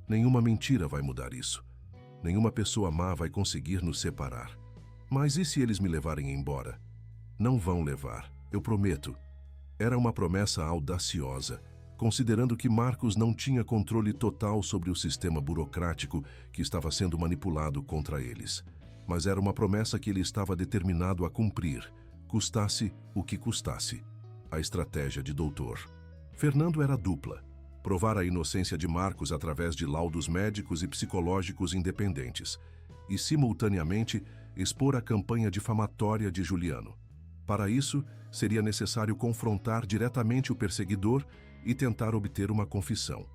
Nenhuma mentira vai mudar isso. Nenhuma pessoa má vai conseguir nos separar. Mas e se eles me levarem embora? Não vão levar, eu prometo. Era uma promessa audaciosa, considerando que Marcos não tinha controle total sobre o sistema burocrático que estava sendo manipulado contra eles. Mas era uma promessa que ele estava determinado a cumprir, custasse o que custasse. A estratégia de doutor. Fernando era dupla. Provar a inocência de Marcos através de laudos médicos e psicológicos independentes e, simultaneamente, expor a campanha difamatória de Juliano. Para isso, seria necessário confrontar diretamente o perseguidor e tentar obter uma confissão.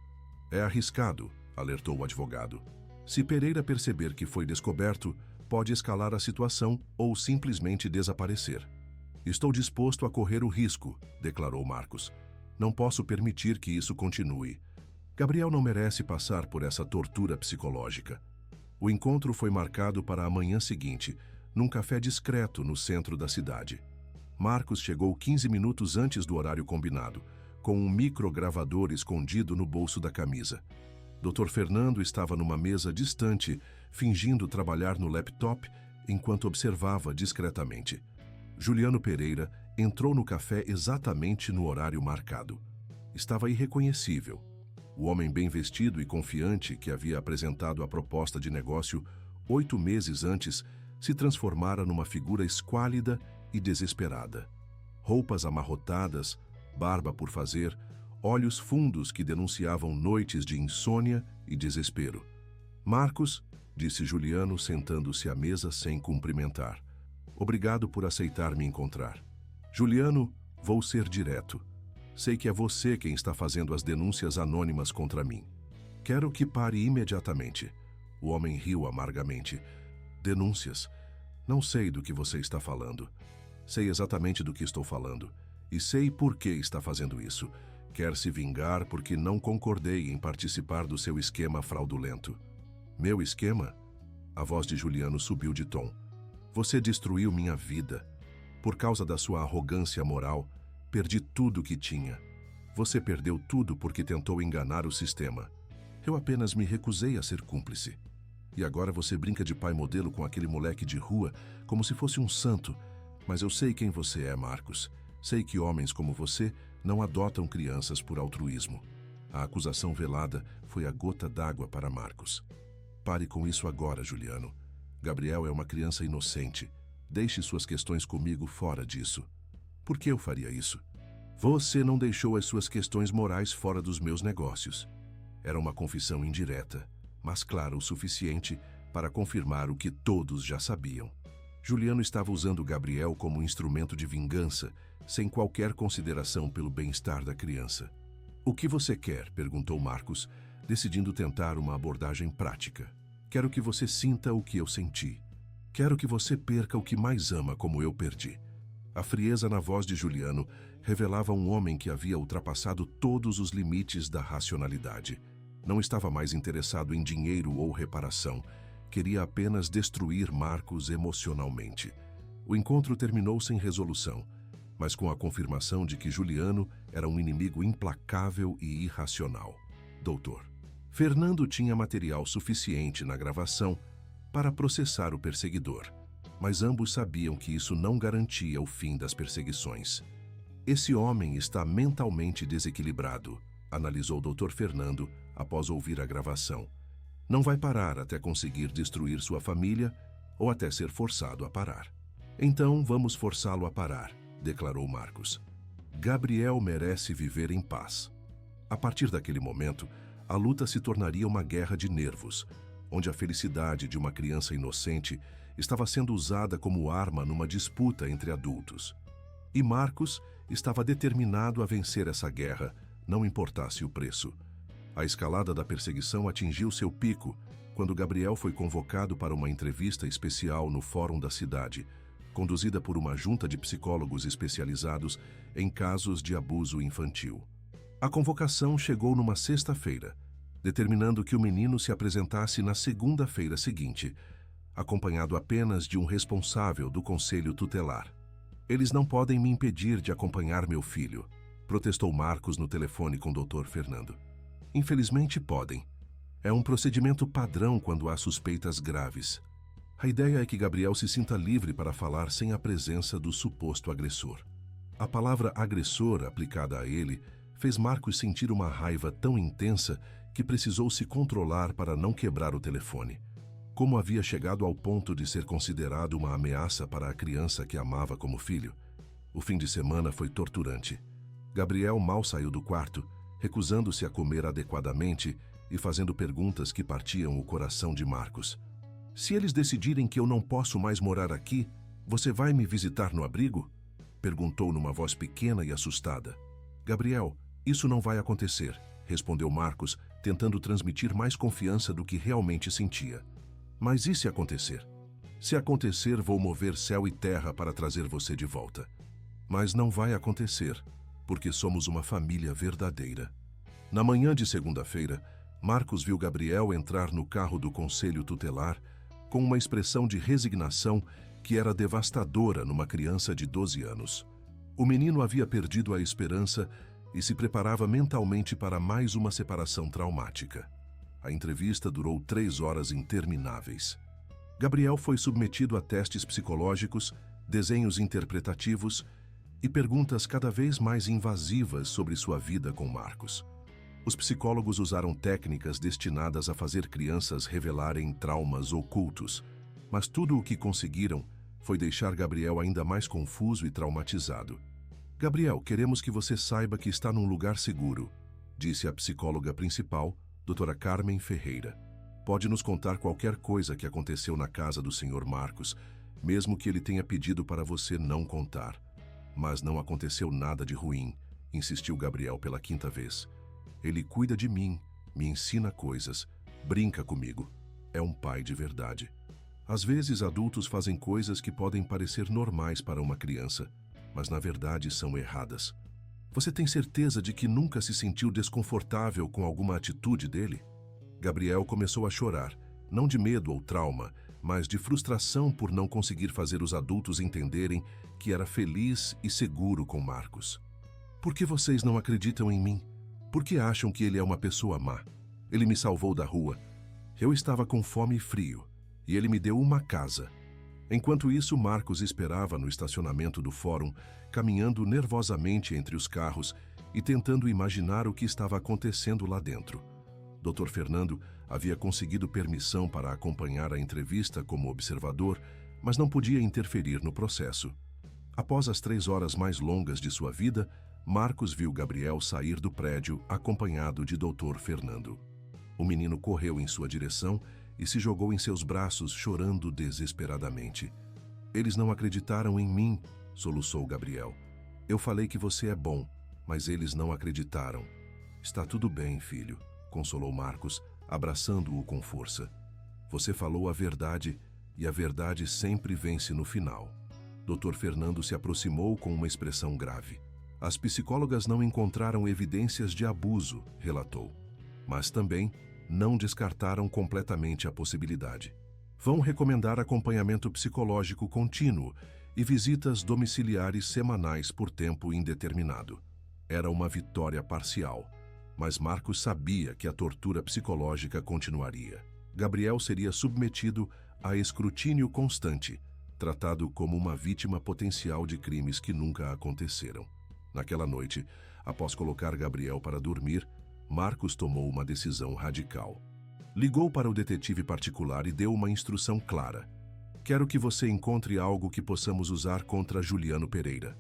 É arriscado, alertou o advogado. Se Pereira perceber que foi descoberto, pode escalar a situação ou simplesmente desaparecer. Estou disposto a correr o risco, declarou Marcos. Não posso permitir que isso continue. Gabriel não merece passar por essa tortura psicológica. O encontro foi marcado para a manhã seguinte, num café discreto no centro da cidade. Marcos chegou 15 minutos antes do horário combinado, com um microgravador escondido no bolso da camisa. Dr. Fernando estava numa mesa distante, fingindo trabalhar no laptop enquanto observava discretamente. Juliano Pereira, Entrou no café exatamente no horário marcado. Estava irreconhecível. O homem bem vestido e confiante que havia apresentado a proposta de negócio 8 meses antes se transformara numa figura esquálida e desesperada. Roupas amarrotadas, barba por fazer, olhos fundos que denunciavam noites de insônia e desespero. Marcos, disse Juliano, sentando-se à mesa sem cumprimentar. Obrigado por aceitar me encontrar. Juliano, vou ser direto. Sei que é você quem está fazendo as denúncias anônimas contra mim. Quero que pare imediatamente. O homem riu amargamente. Denúncias? Não sei do que você está falando. Sei exatamente do que estou falando. E sei por que está fazendo isso. Quer se vingar porque não concordei em participar do seu esquema fraudulento. Meu esquema? A voz de Juliano subiu de tom. Você destruiu minha vida. Por causa da sua arrogância moral, perdi tudo o que tinha. Você perdeu tudo porque tentou enganar o sistema. Eu apenas me recusei a ser cúmplice. E agora você brinca de pai modelo com aquele moleque de rua como se fosse um santo. Mas eu sei quem você é, Marcos. Sei que homens como você não adotam crianças por altruísmo. A acusação velada foi a gota d'água para Marcos. Pare com isso agora, Juliano. Gabriel é uma criança inocente. Deixe suas questões comigo fora disso. Por que eu faria isso? Você não deixou as suas questões morais fora dos meus negócios. Era uma confissão indireta, mas clara o suficiente para confirmar o que todos já sabiam. Juliano estava usando Gabriel como instrumento de vingança, sem qualquer consideração pelo bem-estar da criança. O que você quer? Perguntou Marcos, decidindo tentar uma abordagem prática. Quero que você sinta o que eu senti. Quero que você perca o que mais ama como eu perdi. A frieza na voz de Juliano revelava um homem que havia ultrapassado todos os limites da racionalidade. Não estava mais interessado em dinheiro ou reparação. Queria apenas destruir Marcos emocionalmente. O encontro terminou sem resolução, mas com a confirmação de que Juliano era um inimigo implacável e irracional. Doutor. Fernando tinha material suficiente na gravação para processar o perseguidor, mas ambos sabiam que isso não garantia o fim das perseguições. Esse homem está mentalmente desequilibrado, analisou o Dr. Fernando após ouvir a gravação. Não vai parar até conseguir destruir sua família ou até ser forçado a parar. Então vamos forçá-lo a parar, declarou Marcos. Gabriel merece viver em paz. A partir daquele momento, a luta se tornaria uma guerra de nervos, onde a felicidade de uma criança inocente estava sendo usada como arma numa disputa entre adultos. E Marcos estava determinado a vencer essa guerra, não importasse o preço. A escalada da perseguição atingiu seu pico quando Gabriel foi convocado para uma entrevista especial no Fórum da cidade, conduzida por uma junta de psicólogos especializados em casos de abuso infantil. A convocação chegou numa sexta-feira, determinando que o menino se apresentasse na segunda-feira seguinte, acompanhado apenas de um responsável do conselho tutelar. Eles não podem me impedir de acompanhar meu filho, protestou Marcos no telefone com o Dr. Fernando. Infelizmente podem. É um procedimento padrão quando há suspeitas graves. A ideia é que Gabriel se sinta livre para falar sem a presença do suposto agressor. A palavra agressor aplicada a ele fez Marcos sentir uma raiva tão intensa que precisou se controlar para não quebrar o telefone. Como havia chegado ao ponto de ser considerado uma ameaça para a criança que amava como filho? O fim de semana foi torturante. Gabriel mal saiu do quarto, recusando-se a comer adequadamente e fazendo perguntas que partiam o coração de Marcos. Se eles decidirem que eu não posso mais morar aqui, você vai me visitar no abrigo? Perguntou numa voz pequena e assustada. Gabriel, isso não vai acontecer, respondeu Marcos, tentando transmitir mais confiança do que realmente sentia. Mas e se acontecer? Se acontecer, vou mover céu e terra para trazer você de volta. Mas não vai acontecer, porque somos uma família verdadeira. Na manhã de segunda-feira, Marcos viu Gabriel entrar no carro do conselho tutelar com uma expressão de resignação que era devastadora numa criança de 12 anos. O menino havia perdido a esperança e se preparava mentalmente para mais uma separação traumática. A entrevista durou 3 horas intermináveis. Gabriel foi submetido a testes psicológicos, desenhos interpretativos e perguntas cada vez mais invasivas sobre sua vida com Marcos. Os psicólogos usaram técnicas destinadas a fazer crianças revelarem traumas ocultos, mas tudo o que conseguiram foi deixar Gabriel ainda mais confuso e traumatizado. Gabriel, queremos que você saiba que está num lugar seguro, disse a psicóloga principal, doutora Carmen Ferreira. Pode nos contar qualquer coisa que aconteceu na casa do Sr. Marcos, mesmo que ele tenha pedido para você não contar. Mas não aconteceu nada de ruim, insistiu Gabriel pela quinta vez. Ele cuida de mim, me ensina coisas, brinca comigo. É um pai de verdade. Às vezes, adultos fazem coisas que podem parecer normais para uma criança, mas na verdade são erradas. Você tem certeza de que nunca se sentiu desconfortável com alguma atitude dele? Gabriel começou a chorar, não de medo ou trauma, mas de frustração por não conseguir fazer os adultos entenderem que era feliz e seguro com Marcos. Por que vocês não acreditam em mim? Por que acham que ele é uma pessoa má? Ele me salvou da rua. Eu estava com fome e frio, e ele me deu uma casa. Enquanto isso, Marcos esperava no estacionamento do fórum, caminhando nervosamente entre os carros e tentando imaginar o que estava acontecendo lá dentro. Dr. Fernando havia conseguido permissão para acompanhar a entrevista como observador, mas não podia interferir no processo. Após as 3 horas mais longas de sua vida, Marcos viu Gabriel sair do prédio acompanhado de Dr. Fernando. O menino correu em sua direção e se jogou em seus braços, chorando desesperadamente. Eles não acreditaram em mim, soluçou Gabriel. Eu falei que você é bom, mas eles não acreditaram. Está tudo bem, filho, consolou Marcos, abraçando-o com força. Você falou a verdade e a verdade sempre vence no final. Dr. Fernando se aproximou com uma expressão grave. As psicólogas não encontraram evidências de abuso, relatou, mas também não descartaram completamente a possibilidade. Vão recomendar acompanhamento psicológico contínuo e visitas domiciliares semanais por tempo indeterminado. Era uma vitória parcial, mas Marcos sabia que a tortura psicológica continuaria. Gabriel seria submetido a escrutínio constante, tratado como uma vítima potencial de crimes que nunca aconteceram. Naquela noite, após colocar Gabriel para dormir, Marcos tomou uma decisão radical. Ligou para o detetive particular e deu uma instrução clara. Quero que você encontre algo que possamos usar contra Juliano Pereira.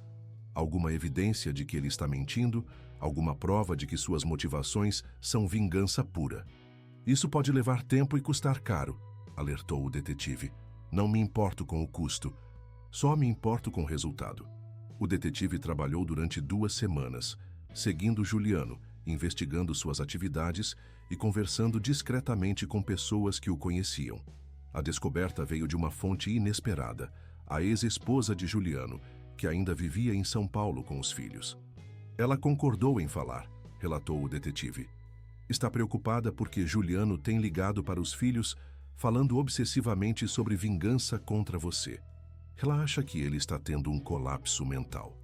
Alguma evidência de que ele está mentindo, alguma prova de que suas motivações são vingança pura. Isso pode levar tempo e custar caro, alertou o detetive. Não me importo com o custo, só me importo com o resultado. O detetive trabalhou durante 2 semanas, seguindo Juliano, investigando suas atividades e conversando discretamente com pessoas que o conheciam. A descoberta veio de uma fonte inesperada, a ex-esposa de Juliano, que ainda vivia em São Paulo com os filhos. Ela concordou em falar, relatou o detetive. Está preocupada porque Juliano tem ligado para os filhos, falando obsessivamente sobre vingança contra você. Ela acha que ele está tendo um colapso mental.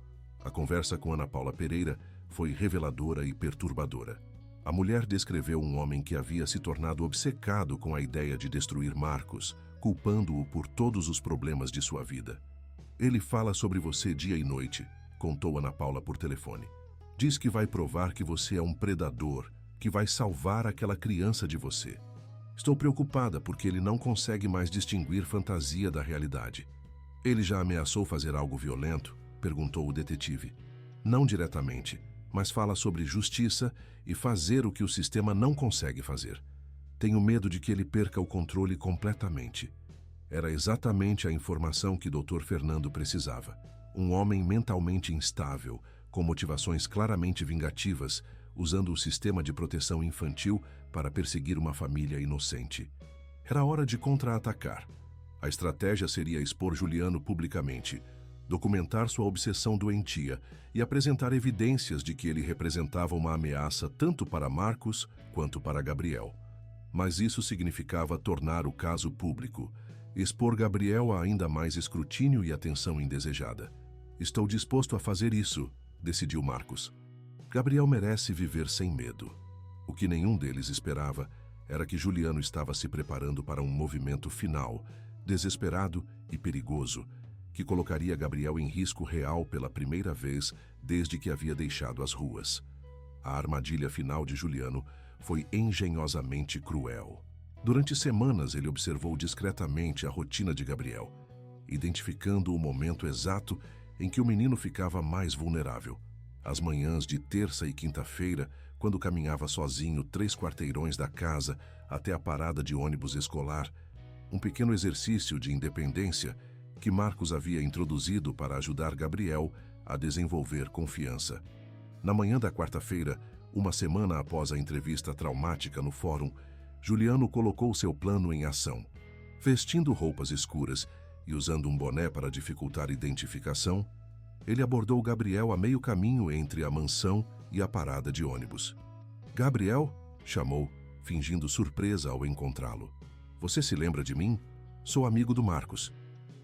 A conversa com Ana Paula Pereira foi reveladora e perturbadora. A mulher descreveu um homem que havia se tornado obcecado com a ideia de destruir Marcos, culpando-o por todos os problemas de sua vida. Ele fala sobre você dia e noite, contou Ana Paula por telefone. Diz que vai provar que você é um predador, que vai salvar aquela criança de você. Estou preocupada porque ele não consegue mais distinguir fantasia da realidade. Ele já ameaçou fazer algo violento? Perguntou o detetive. Não diretamente, mas fala sobre justiça e fazer o que o sistema não consegue fazer. Tenho medo de que ele perca o controle completamente. Era exatamente a informação que Dr. Fernando precisava. Um homem mentalmente instável, com motivações claramente vingativas, usando o sistema de proteção infantil para perseguir uma família inocente. Era hora de contra-atacar. A estratégia seria expor Juliano publicamente, documentar sua obsessão doentia e apresentar evidências de que ele representava uma ameaça tanto para Marcos quanto para Gabriel. Mas isso significava tornar o caso público, expor Gabriel a ainda mais escrutínio e atenção indesejada. Estou disposto a fazer isso, decidiu Marcos. Gabriel merece viver sem medo. O que nenhum deles esperava era que Juliano estava se preparando para um movimento final, desesperado e perigoso, que colocaria Gabriel em risco real pela primeira vez desde que havia deixado as ruas. A armadilha final de Juliano foi engenhosamente cruel. Durante semanas ele observou discretamente a rotina de Gabriel, identificando o momento exato em que o menino ficava mais vulnerável. As manhãs de terça e quinta-feira, quando caminhava sozinho 3 quarteirões da casa até a parada de ônibus escolar, um pequeno exercício de independência que Marcos havia introduzido para ajudar Gabriel a desenvolver confiança. Na manhã da quarta-feira, uma semana após a entrevista traumática no fórum, Juliano colocou seu plano em ação. Vestindo roupas escuras e usando um boné para dificultar a identificação, ele abordou Gabriel a meio caminho entre a mansão e a parada de ônibus. "Gabriel?", chamou, fingindo surpresa ao encontrá-lo. "Você se lembra de mim? Sou amigo do Marcos."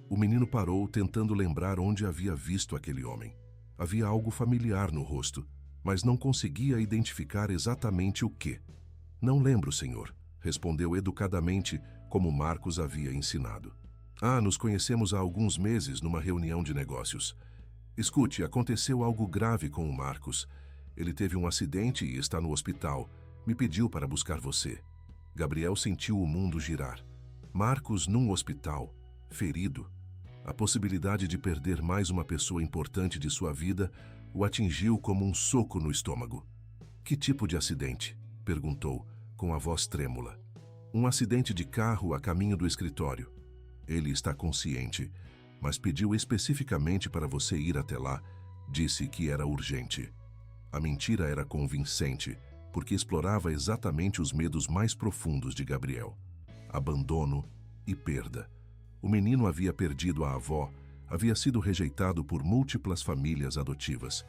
O menino parou, tentando lembrar onde havia visto aquele homem. Havia algo familiar no rosto, mas não conseguia identificar exatamente o que. "Não lembro, senhor", respondeu educadamente, como Marcos havia ensinado. "Ah, nos conhecemos há alguns meses numa reunião de negócios. Escute, aconteceu algo grave com o Marcos. Ele teve um acidente e está no hospital. Me pediu para buscar você." Gabriel sentiu o mundo girar. Marcos num hospital, ferido. A possibilidade de perder mais uma pessoa importante de sua vida o atingiu como um soco no estômago. "Que tipo de acidente?", perguntou, com a voz trêmula. "Um acidente de carro a caminho do escritório. Ele está consciente, mas pediu especificamente para você ir até lá. Disse que era urgente." A mentira era convincente, porque explorava exatamente os medos mais profundos de Gabriel: abandono e perda. O menino havia perdido a avó, havia sido rejeitado por múltiplas famílias adotivas,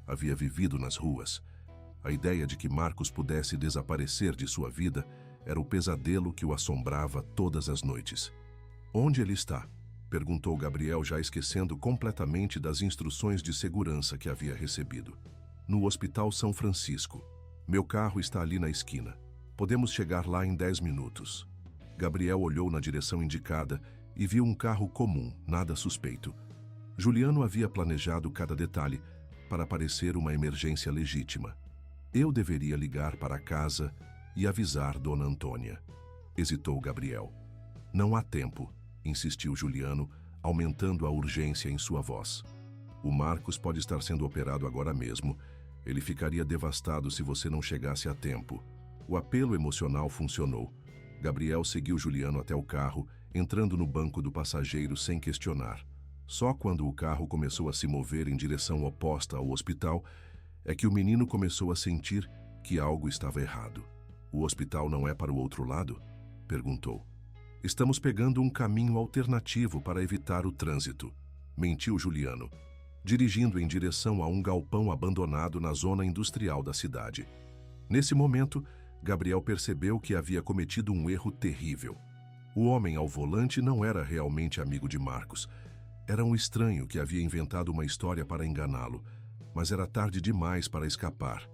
havia vivido nas ruas. A ideia de que Marcos pudesse desaparecer de sua vida era o pesadelo que o assombrava todas as noites. "Onde ele está?", perguntou Gabriel, já esquecendo completamente das instruções de segurança que havia recebido. "No Hospital São Francisco. Meu carro está ali na esquina. Podemos chegar lá em 10 minutos." Gabriel olhou na direção indicada e viu um carro comum, nada suspeito. Juliano havia planejado cada detalhe para parecer uma emergência legítima. "Eu deveria ligar para casa e avisar Dona Antônia", hesitou Gabriel. "Não há tempo", insistiu Juliano, aumentando a urgência em sua voz. "O Marcos pode estar sendo operado agora mesmo. Ele ficaria devastado se você não chegasse a tempo." O apelo emocional funcionou. Gabriel seguiu Juliano até o carro, entrando no banco do passageiro sem questionar. Só quando o carro começou a se mover em direção oposta ao hospital é que o menino começou a sentir que algo estava errado. "O hospital não é para o outro lado?", perguntou. "Estamos pegando um caminho alternativo para evitar o trânsito", mentiu Juliano, dirigindo em direção a um galpão abandonado na zona industrial da cidade. Nesse momento, Gabriel percebeu que havia cometido um erro terrível. O homem ao volante não era realmente amigo de Marcos. Era um estranho que havia inventado uma história para enganá-lo, mas era tarde demais para escapar.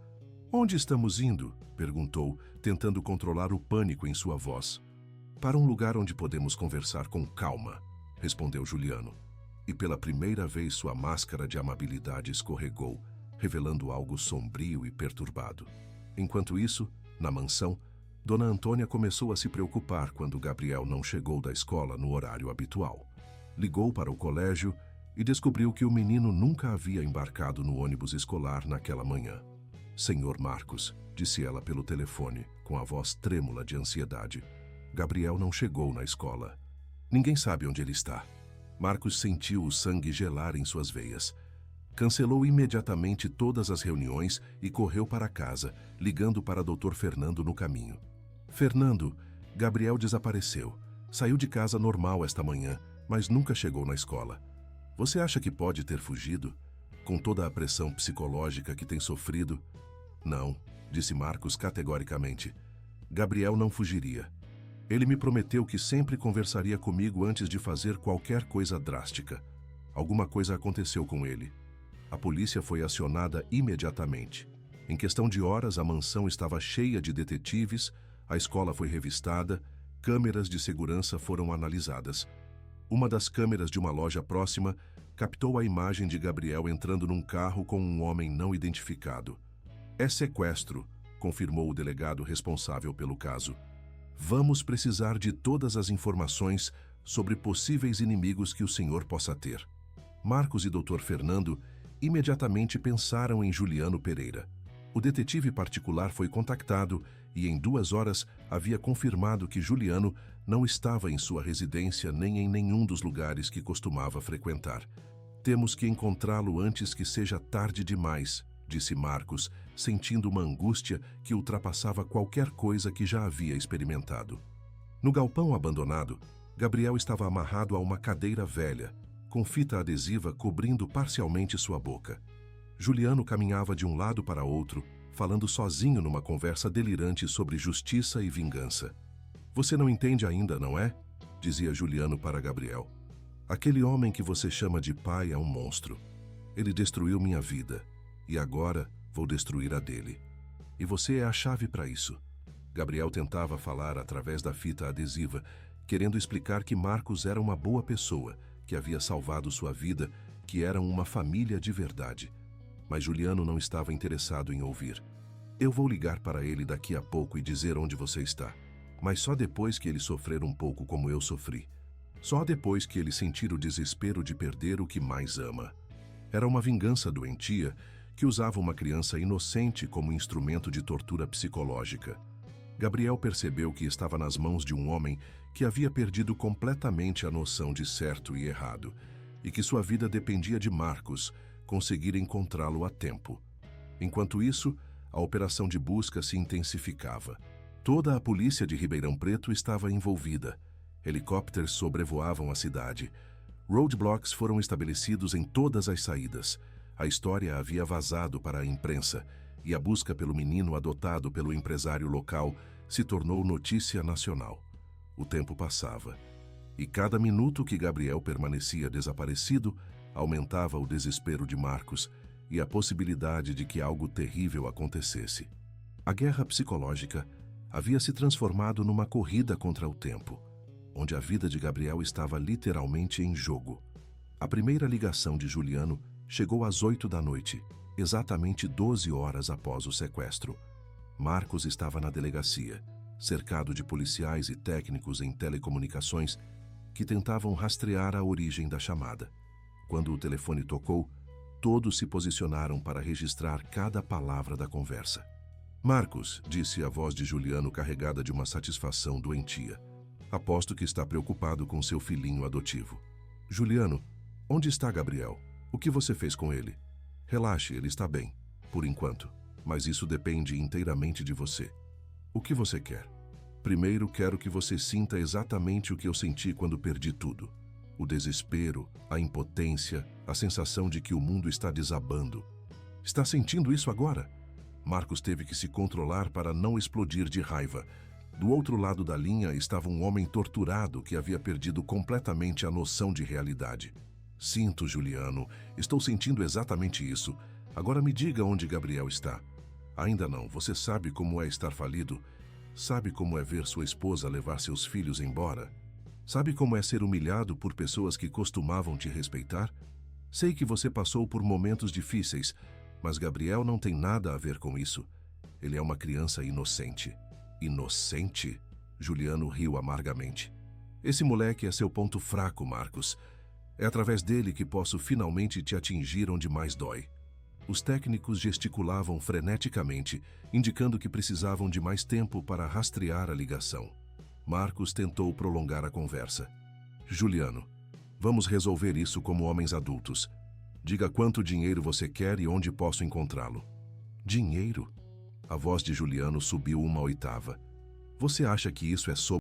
"Onde estamos indo?", perguntou, tentando controlar o pânico em sua voz. "Para um lugar onde podemos conversar com calma", respondeu Juliano. E pela primeira vez sua máscara de amabilidade escorregou, revelando algo sombrio e perturbado. Enquanto isso, na mansão, Dona Antônia começou a se preocupar quando Gabriel não chegou da escola no horário habitual. Ligou para o colégio e descobriu que o menino nunca havia embarcado no ônibus escolar naquela manhã. "Senhor Marcos", disse ela pelo telefone, com a voz trêmula de ansiedade, "Gabriel não chegou na escola. Ninguém sabe onde ele está." Marcos sentiu o sangue gelar em suas veias. Cancelou imediatamente todas as reuniões e correu para casa, ligando para Dr. Fernando no caminho. "Fernando, Gabriel desapareceu. Saiu de casa normal esta manhã, mas nunca chegou na escola. Você acha que pode ter fugido? Com toda a pressão psicológica que tem sofrido?" "Não", disse Marcos categoricamente. "Gabriel não fugiria. Ele me prometeu que sempre conversaria comigo antes de fazer qualquer coisa drástica. Alguma coisa aconteceu com ele." A polícia foi acionada imediatamente. Em questão de horas, a mansão estava cheia de detetives, a escola foi revistada, câmeras de segurança foram analisadas. Uma das câmeras de uma loja próxima captou a imagem de Gabriel entrando num carro com um homem não identificado. É sequestro, confirmou o delegado responsável pelo caso. Vamos precisar de todas as informações sobre possíveis inimigos que o senhor possa ter. Marcos e Dr. Fernando imediatamente pensaram em Juliano Pereira. O detetive particular foi contactado e em 2 horas havia confirmado que Juliano não estava em sua residência nem em nenhum dos lugares que costumava frequentar. Temos que encontrá-lo antes que seja tarde demais, disse Marcos, sentindo uma angústia que ultrapassava qualquer coisa que já havia experimentado. No galpão abandonado, Gabriel estava amarrado a uma cadeira velha, com fita adesiva cobrindo parcialmente sua boca. Juliano caminhava de um lado para outro, falando sozinho numa conversa delirante sobre justiça e vingança. Você não entende ainda, não é? Dizia Juliano para Gabriel. Aquele homem que você chama de pai é um monstro. Ele destruiu minha vida, e agora vou destruir a dele. E você é a chave para isso. Gabriel tentava falar através da fita adesiva, querendo explicar que Marcos era uma boa pessoa, que havia salvado sua vida, que eram uma família de verdade. Mas Juliano não estava interessado em ouvir. Eu vou ligar para ele daqui a pouco e dizer onde você está. Mas só depois que ele sofrer um pouco como eu sofri. Só depois que ele sentir o desespero de perder o que mais ama. Era uma vingança doentia que usava uma criança inocente como instrumento de tortura psicológica. Gabriel percebeu que estava nas mãos de um homem que havia perdido completamente a noção de certo e errado, e que sua vida dependia de Marcos conseguir encontrá-lo a tempo. Enquanto isso, a operação de busca se intensificava. Toda a polícia de Ribeirão Preto estava envolvida. Helicópteros sobrevoavam a cidade. Roadblocks foram estabelecidos em todas as saídas. A história havia vazado para a imprensa, e a busca pelo menino adotado pelo empresário local se tornou notícia nacional. O tempo passava, e cada minuto que Gabriel permanecia desaparecido aumentava o desespero de Marcos e a possibilidade de que algo terrível acontecesse. A guerra psicológica havia se transformado numa corrida contra o tempo, onde a vida de Gabriel estava literalmente em jogo. A primeira ligação de Juliano chegou às 8 da noite, exatamente 12 horas após o sequestro. Marcos estava na delegacia, cercado de policiais e técnicos em telecomunicações que tentavam rastrear a origem da chamada. Quando o telefone tocou, todos se posicionaram para registrar cada palavra da conversa. Marcos, disse a voz de Juliano carregada de uma satisfação doentia. Aposto que está preocupado com seu filhinho adotivo. Juliano, onde está Gabriel? O que você fez com ele? Relaxe, ele está bem, por enquanto, mas isso depende inteiramente de você. O que você quer? Primeiro, quero que você sinta exatamente o que eu senti quando perdi tudo. O desespero, a impotência, a sensação de que o mundo está desabando. Está sentindo isso agora? Marcos teve que se controlar para não explodir de raiva. Do outro lado da linha estava um homem torturado que havia perdido completamente a noção de realidade. Sinto, Juliano. Estou sentindo exatamente isso. Agora me diga onde Gabriel está. Ainda não. Você sabe como é estar falido? Sabe como é ver sua esposa levar seus filhos embora? Sabe como é ser humilhado por pessoas que costumavam te respeitar? Sei que você passou por momentos difíceis, mas Gabriel não tem nada a ver com isso. Ele é uma criança inocente. Inocente? Juliano riu amargamente. Esse moleque é seu ponto fraco, Marcos. É através dele que posso finalmente te atingir onde mais dói. Os técnicos gesticulavam freneticamente, indicando que precisavam de mais tempo para rastrear a ligação. Marcos tentou prolongar a conversa. Juliano, vamos resolver isso como homens adultos. Diga quanto dinheiro você quer e onde posso encontrá-lo. Dinheiro? A voz de Juliano subiu uma oitava. Você acha que isso é sobre